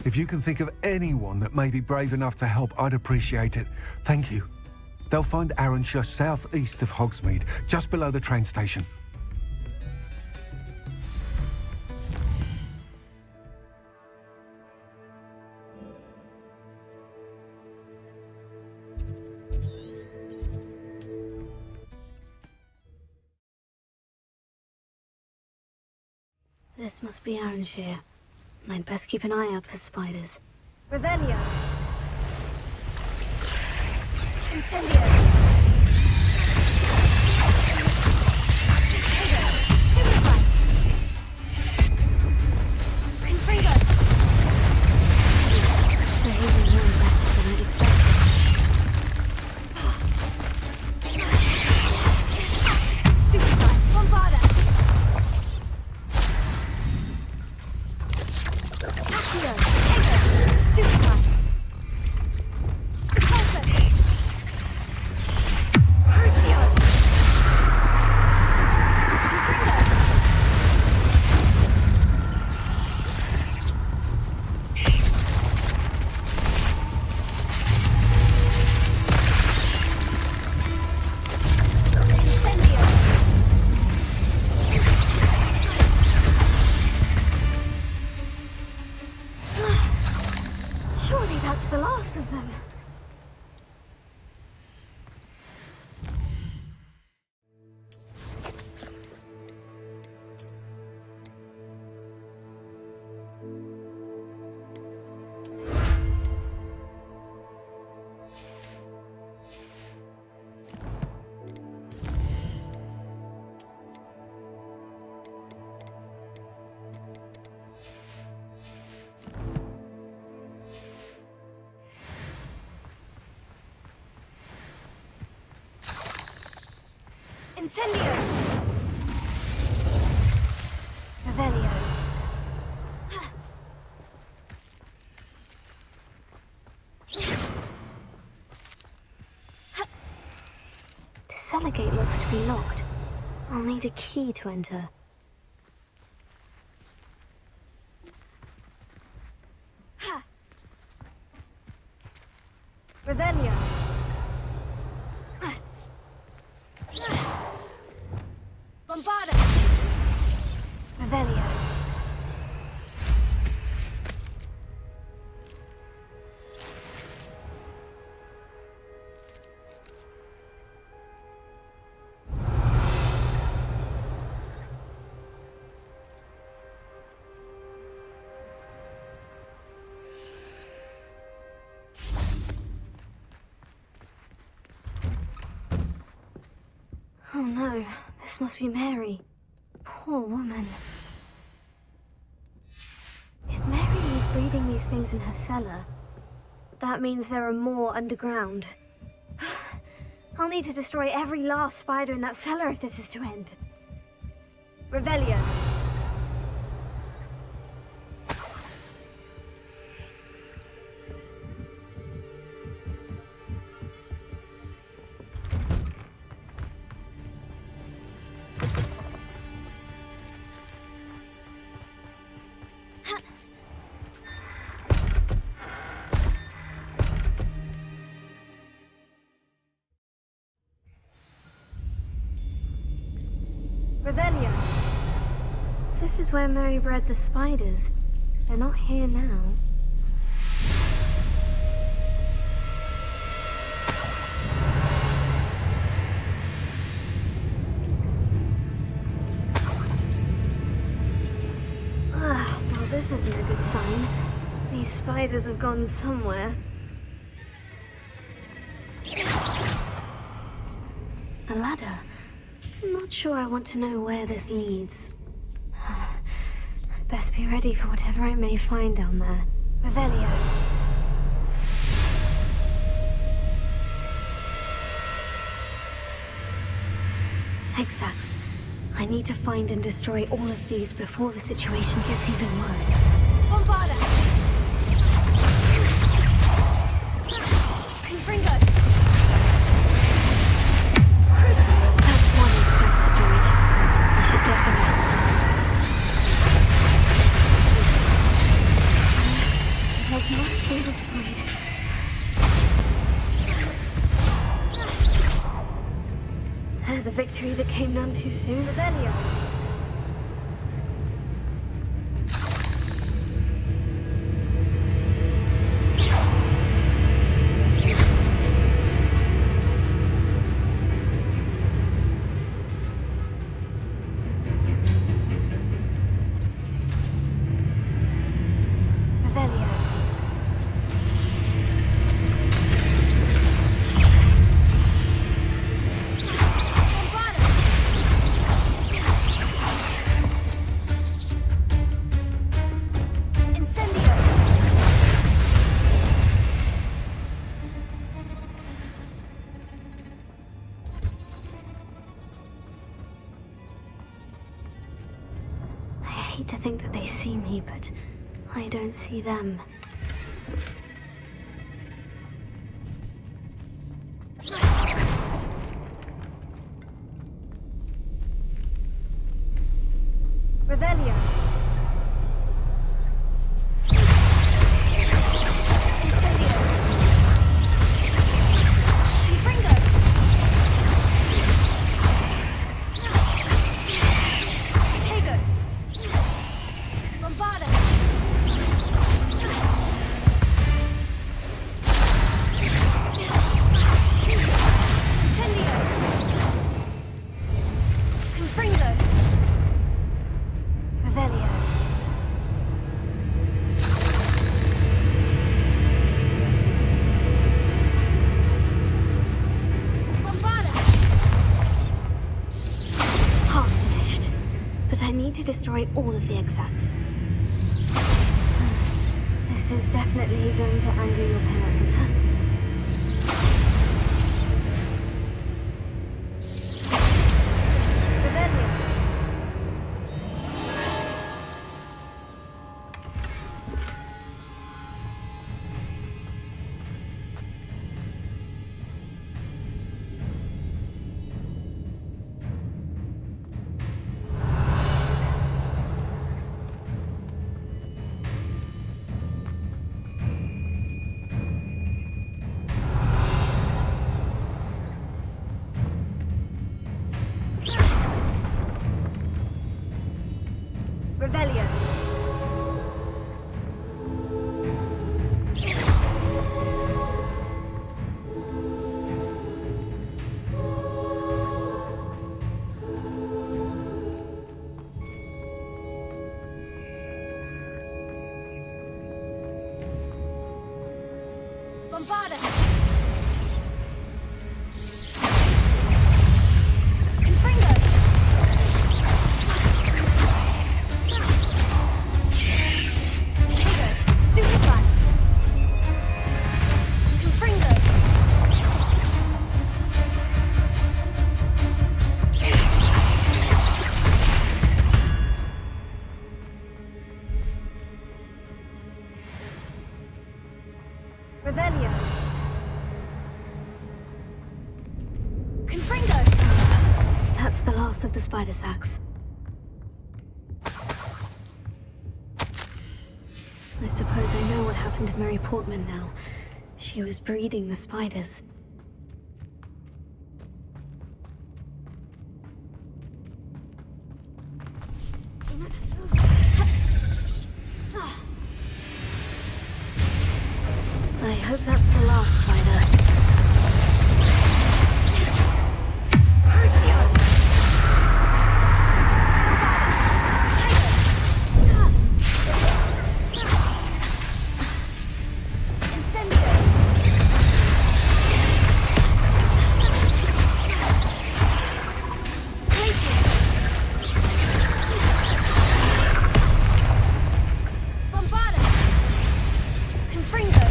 If you can think of anyone that may be brave enough to help, I'd appreciate it. Thank you. They'll find Arranshire southeast of Hogsmeade, just below the train station. This must be Arranshire. I'd best keep an eye out for spiders. Revelio! Incendio! Surely that's the last of them. Incendio! Revelio. cellar gate looks to be locked. I'll need a key to enter. Ha! Revelio! Bombarda! Revelio. Oh no, this must be Mary. Poor woman. If Mary was breeding these things in her cellar, that means there are more underground. I'll need to destroy every last spider in that cellar if this is to end. Revelio. Revelio. This is where Mary bred the spiders. They're not here now. Well, this isn't a good sign. These spiders have gone somewhere. A ladder. I'm not sure I want to know where this leads. Best be ready for whatever I may find down there. Revelio. Hexax. I need to find and destroy all of these before the situation gets even worse. Bombarda! Confringo! That's one Hexax destroyed. I should get the rest. Legs must be destroyed. There's a victory that came none too soon. Revelio. I hate to think that they see me, but I don't see them. Revelio. Incendio. Confringo. Tego. Bombarda. Incendio. Confringo. Revelio. Bombarda. Half finished, but I need to destroy all of the Hexax. This is definitely going to anger your parents. Revelio. Bombarda! Confringo! Tago! Stupefy! Confringo! Revelio. Confringo! That's the last of the spider sacks. I suppose I know what happened to Mary Portman now. She was breeding the spiders. I hope that's the last spider. Crucio! Incendio! Bombarda! Confringo!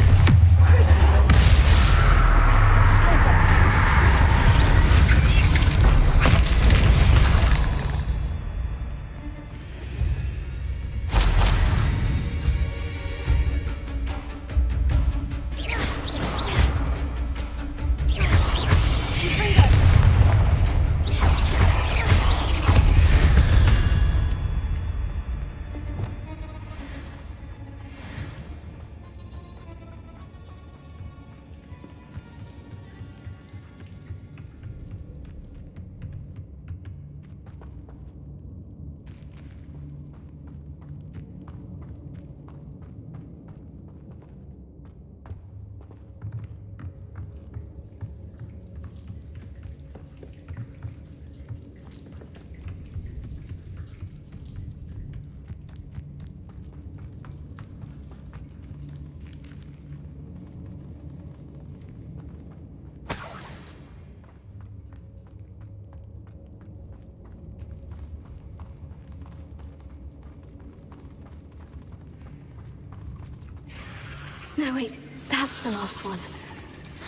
No, wait. That's the last one.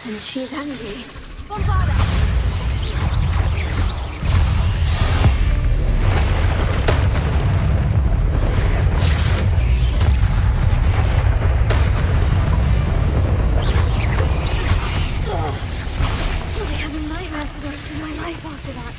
And she's angry. Bombarda! I'll be having nightmares for the rest of my life after that.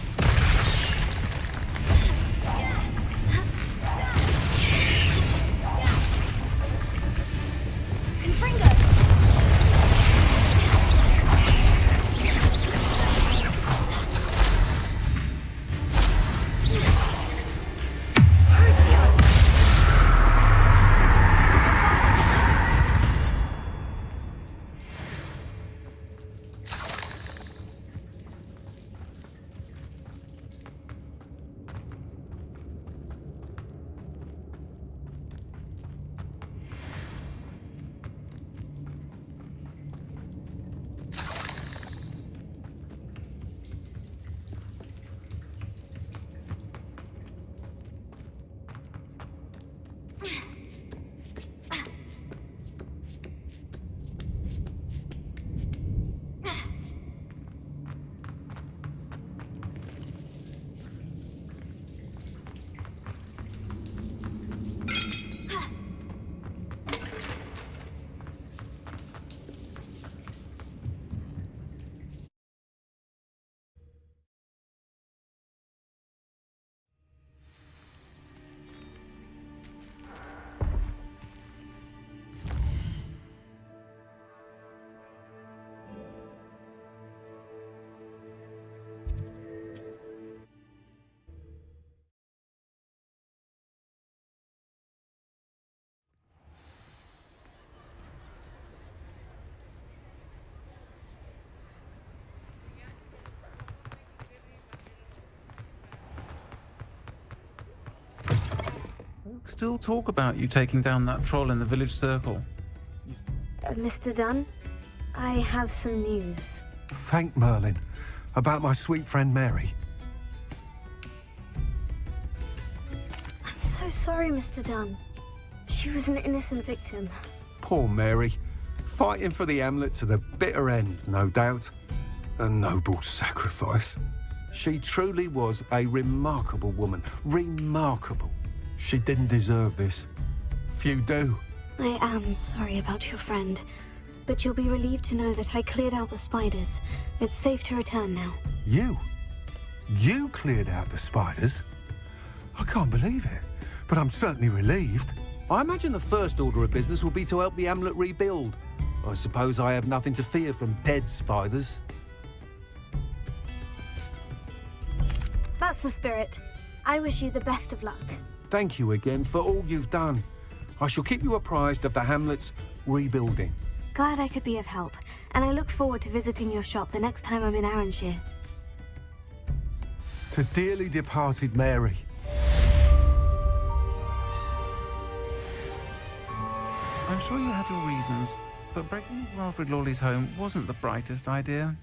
Still talk about you taking down that troll in the village circle. Mr. Dunn? I have some news. Thank Merlin. About my sweet friend Mary. I'm so sorry, Mr. Dunn. She was an innocent victim. Poor Mary. Fighting for the Hamlet to the bitter end, no doubt. A noble sacrifice. She truly was a remarkable woman. Remarkable. She didn't deserve this. Few do. I am sorry about your friend, but you'll be relieved to know that I cleared out the spiders. It's safe to return now. You? You cleared out the spiders? I can't believe it, but I'm certainly relieved. I imagine the first order of business will be to help the Hamlet rebuild. I suppose I have nothing to fear from dead spiders. That's the spirit. I wish you the best of luck. Thank you again for all you've done. I shall keep you apprised of the Hamlet's rebuilding. Glad I could be of help, and I look forward to visiting your shop the next time I'm in Arranshire. To dearly departed Mary. I'm sure you had your reasons, but breaking into Alfred Lawley's home wasn't the brightest idea.